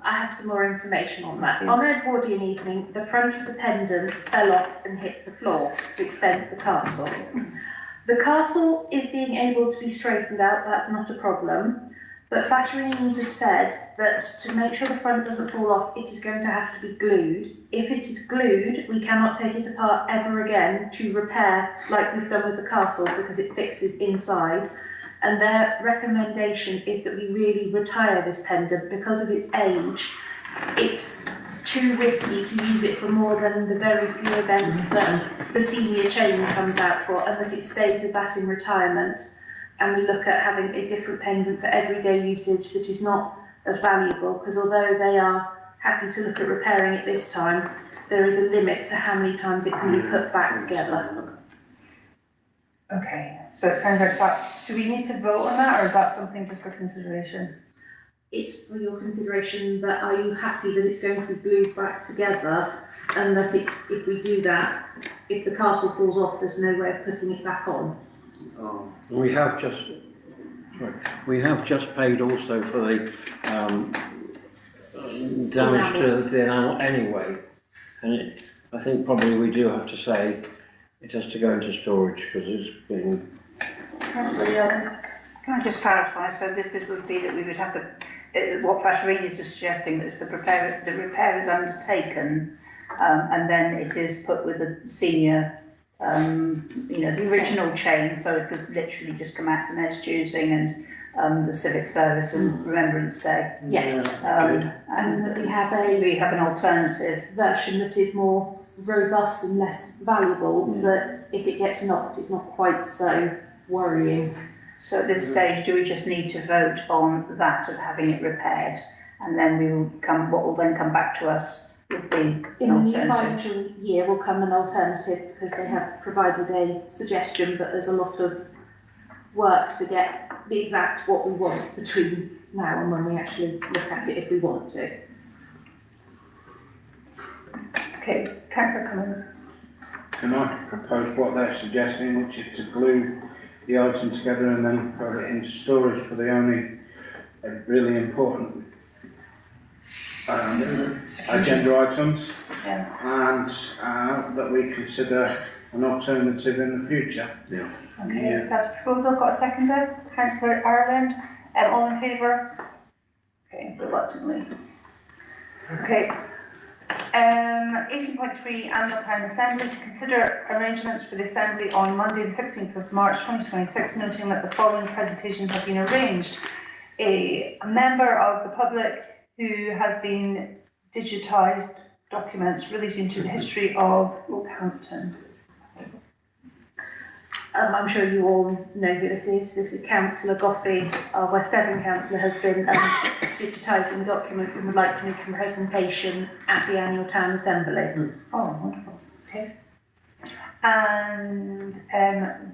K: I have some more information on that. On Edwardian evening, the front of the pendant fell off and hit the floor, which bent the castle. The castle is being able to be straightened out, that's not a problem, but Fatterini's have said that to make sure the front doesn't fall off, it is going to have to be glued. If it is glued, we cannot take it apart ever again to repair like we've done with the castle, because it fixes inside. And their recommendation is that we really retire this pendant because of its age. It's too risky to use it for more than the very few events that the senior chain comes out for, and that it stays with that in retirement. And we look at having a different pendant for everyday usage that is not as valuable, because although they are happy to look at repairing it this time, there is a limit to how many times it can be put back together.
B: Okay, so it sounds like that, do we need to vote on that, or is that something just for consideration?
K: It's for your consideration that are you happy that it's going to be glued back together and that if we do that, if the castle falls off, there's no way of putting it back on?
D: Oh.
C: We have just paid also for the damage to the enamel anyway, and I think probably we do have to say it has to go into storage because it's been.
G: Can I just clarify? So this would be that we would have what Fasherini is suggesting, that the repair is undertaken, and then it is put with the senior, the original chain, so it could literally just come out from Nez Choosing and the Civic Service and Remembrance Day.
K: Yes. And that we have
G: an alternative
K: version that is more robust and less valuable, that if it gets knocked, it's not quite so worrying.
G: So at this stage, do we just need to vote on that of having it repaired, and then what will then come back to us would be
K: In the new financial year will come an alternative, because they have provided a suggestion, but there's a lot of work to get the exact what we want between now and when we actually look at it, if we want to.
B: Okay, Councillor Cummins.
E: Can I propose what they're suggesting, which is to glue the item together and then put it into storage for the only really important agenda items, and that we consider an alternative in the future.
C: Yeah.
B: Okay, that's the proposal. Got a seconder? Councillor Ireland. All in favour? Okay, reluctantly. Okay. 18.3 Annual Town Assembly, to consider arrangements for the Assembly on Monday the 16th of March 2026, noting that the following presentations have been arranged. A member of the public who has been digitised documents relating to the history of Rockhampton.
K: I'm sure you all know who this is. This is Councillor Goffey, our West Devon councillor, has been digitising documents and would like to make a presentation at the annual town assembly.
B: Oh, wonderful. Okay. And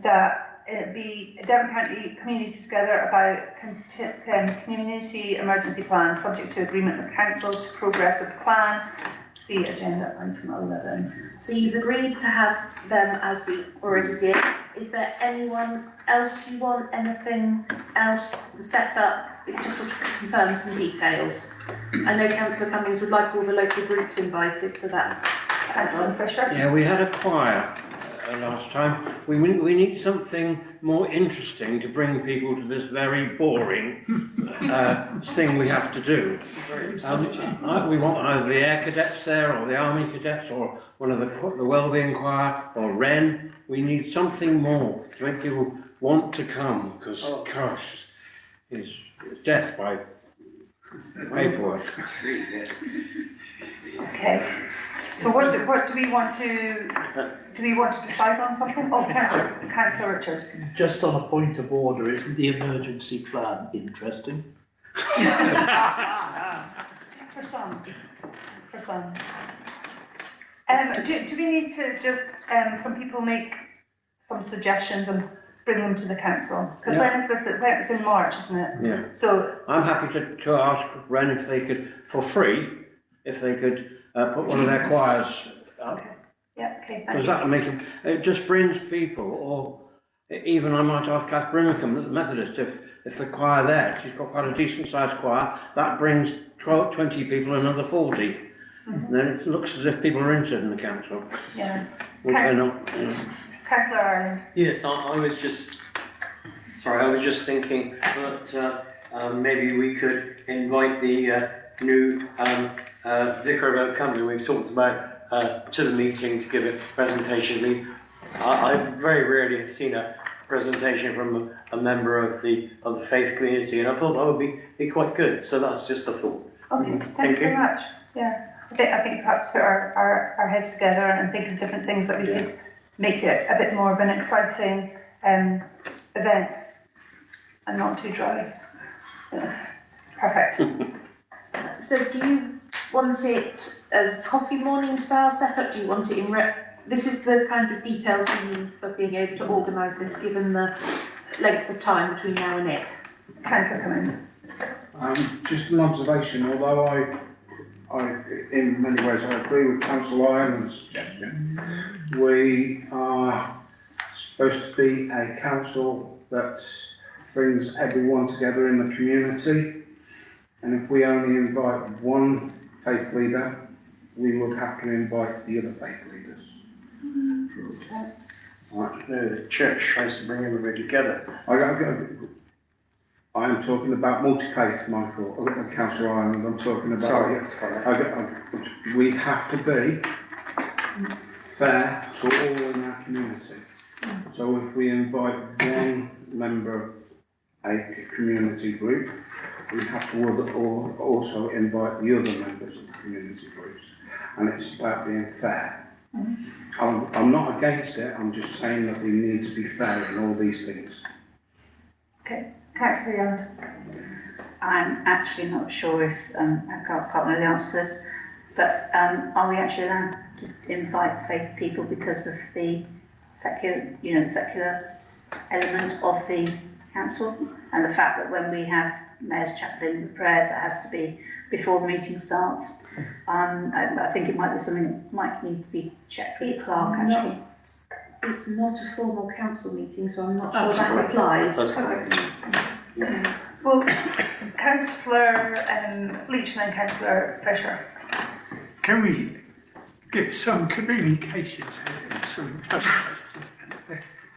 B: that it be Devon County Communities Together about community emergency plans, subject to agreement with councils to progress with the plan. See agenda item 11.
K: So you've agreed to have them as we already did. Is there anyone else you want, anything else set up? Just sort of confirm some details. I know Councillor Cummings would like all the local groups invited, so that's
B: Councillor Fisher.
C: Yeah, we had a choir last time. We need something more interesting to bring people to this very boring thing we have to do. We want either the Air Cadets there, or the Army Cadets, or one of the Wellbeing Choir, or Wren. We need something more to make people want to come, because gosh, it's death by paperwork.
B: Okay. So what do we want to decide on something? Oh, Councillor Richards.
H: Just on a point of order, isn't the emergency plan interesting?
B: For some. Do we need to just some people make some suggestions and bring them to the council? Because when is this? It's in March, isn't it?
C: Yeah.
B: So
C: I'm happy to ask Wren if they could, for free, if they could put one of their choirs up.
B: yeah, okay. Thank
C: Because
B: you.
C: that will make it just brings people, or even I might ask Kath Brimacombe, the Methodist, if the choir there, she's got quite a decent sized choir, that brings 20 people, another 40. And then it looks as if people are interested in the council.
B: Yeah.
C: Which they're not.
B: Councillor Ireland.
D: Yes, I was just thinking that maybe we could invite the new Vicar of Oak Compton we've talked about to the meeting to give a presentation. I very rarely have seen a presentation from a member of the faith community, and I thought that would be quite good. So that's just a thought.
B: Okay, thank you very much. Yeah, I think perhaps put our heads together and think of different things that we could make it a bit more of an exciting event and not too dry. Yeah. Perfect.
K: So do you want it as coffee morning style setup? Do you want it in this is the kind of details we need for being able to organise this, given the length of time between now and it.
B: Councillor Cummins.
E: Just an observation, although I, in many ways, I agree with Councillor Ireland's suggestion. We are supposed to be a council that brings everyone together in the community, and if we only invite one faith leader, we would have to invite the other faith leaders.
D: Right. No, the church tries to bring everybody together.
E: I am talking about multi-faith, Michael, Councillor Ireland. I'm talking about.
D: Sorry, yes,
E: We have to be fair to all in our community. So if we invite one member of a community group, we have to also invite the other members of the community groups. And it's about being fair. I'm not against it, I'm just saying that we need to be fair in all these things.
B: Okay, Councillor Young.
G: I'm actually not sure if I can't know the answer to this, but are we actually allowed to invite faith people because of the secular element of the council, and the fact that when we have Mayor's Chaplain prayers, that has to be before the meeting starts? I think it might be something that might need to be checked with the clerk, actually.
K: It's not a formal council meeting, so I'm not sure
G: That's
K: that
G: correct.
K: applies.
D: That's correct.
B: Well, Councillor Leach and then Councillor Fisher.
I: Can we get some communications and some communications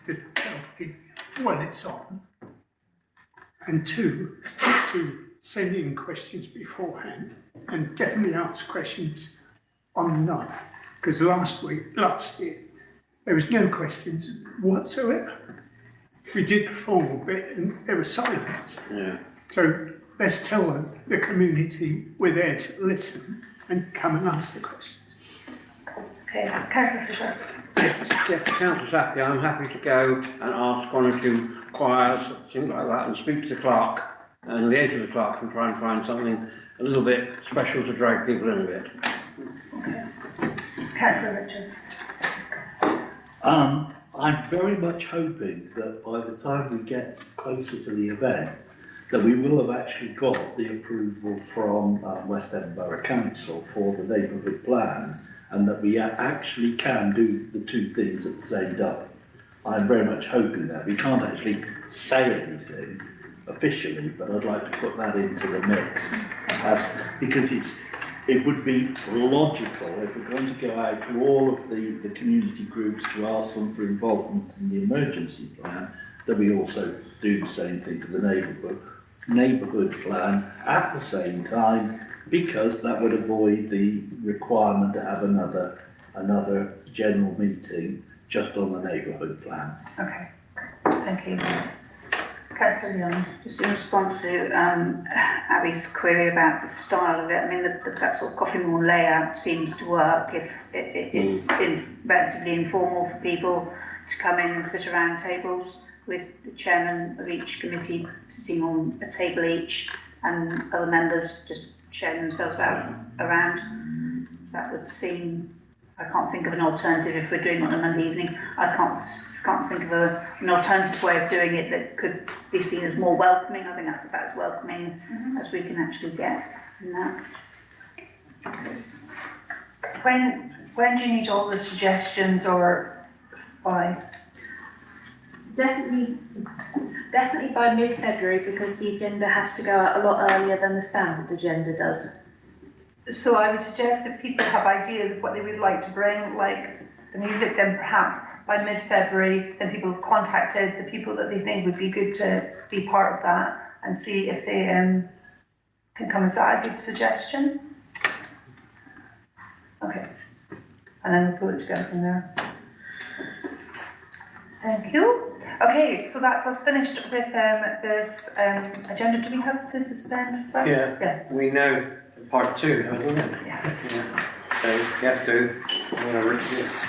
I: to tell people when it's on? And two, to send in questions beforehand and definitely ask questions on the night. Because last year, there was no questions whatsoever. We did the formal bit and there was silence.
C: Yeah.
I: So let's tell the community we're there to listen and come and ask the questions.
B: Okay, Councillor Fisher.
C: If the council's happy, I'm happy to go and ask one or two choirs, things like that, and speak to the clerk and liaise with the clerk and try and find something a little bit special to drag people in a bit.
B: Okay. Councillor Richards.
H: I'm very much hoping that by the time we get closer to the event, that we will have actually got the approval from West Edinburgh Council for the neighbourhood plan, and that we actually can do the two things at the same time. I'm very much hoping that. We can't actually say anything officially, but I'd like to put that into the mix, because it would be logical if we're going to go out to all of the community groups to ask them for involvement in the emergency plan, that we also do the same thing for the neighbourhood plan at the same time, because that would avoid the requirement to have another general meeting just on the neighbourhood plan.
B: Okay, thank you. Councillor Young.
G: Just in response to Abby's query about the style of it, I mean, that sort of coffee morn layout seems to work if it's relatively informal for people to come in and sit around tables with the chairman of each committee sitting on a table each and other members just sharing themselves out around. That would seem, I can't think of an alternative if we're doing it on a Monday evening. I can't think of an alternative way of doing it that could be seen as more welcoming. I think that's about as welcoming as we can actually get in that.
B: When do you need all the suggestions, or by?
K: Definitely by mid-February, because the agenda has to go out a lot earlier than the standard agenda does.
B: So I would suggest if people have ideas of what they would like to bring, like the music, then perhaps by mid-February, then people have contacted the people that they think would be good to be part of that and see if they can come. Is that a good suggestion? Okay. And then we'll put it together from there. Thank you. Okay, so that's us finished with this agenda. Do we have to suspend first?
D: Yeah. We know part 2, hasn't it?
B: Yeah.
D: So you have to, I'm going to read this.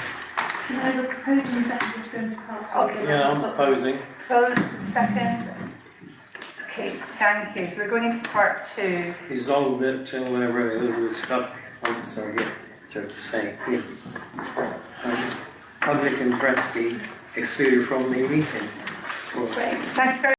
K: No, the proposal is actually going to part.
D: Yeah, I'm proposing.
B: Close, second. Okay, thank you. So we're going into part 2.
D: Resolve it till whenever all the stuff I'm sorry, so to say. public and press be excluded from the meeting.
B: Great, thank you very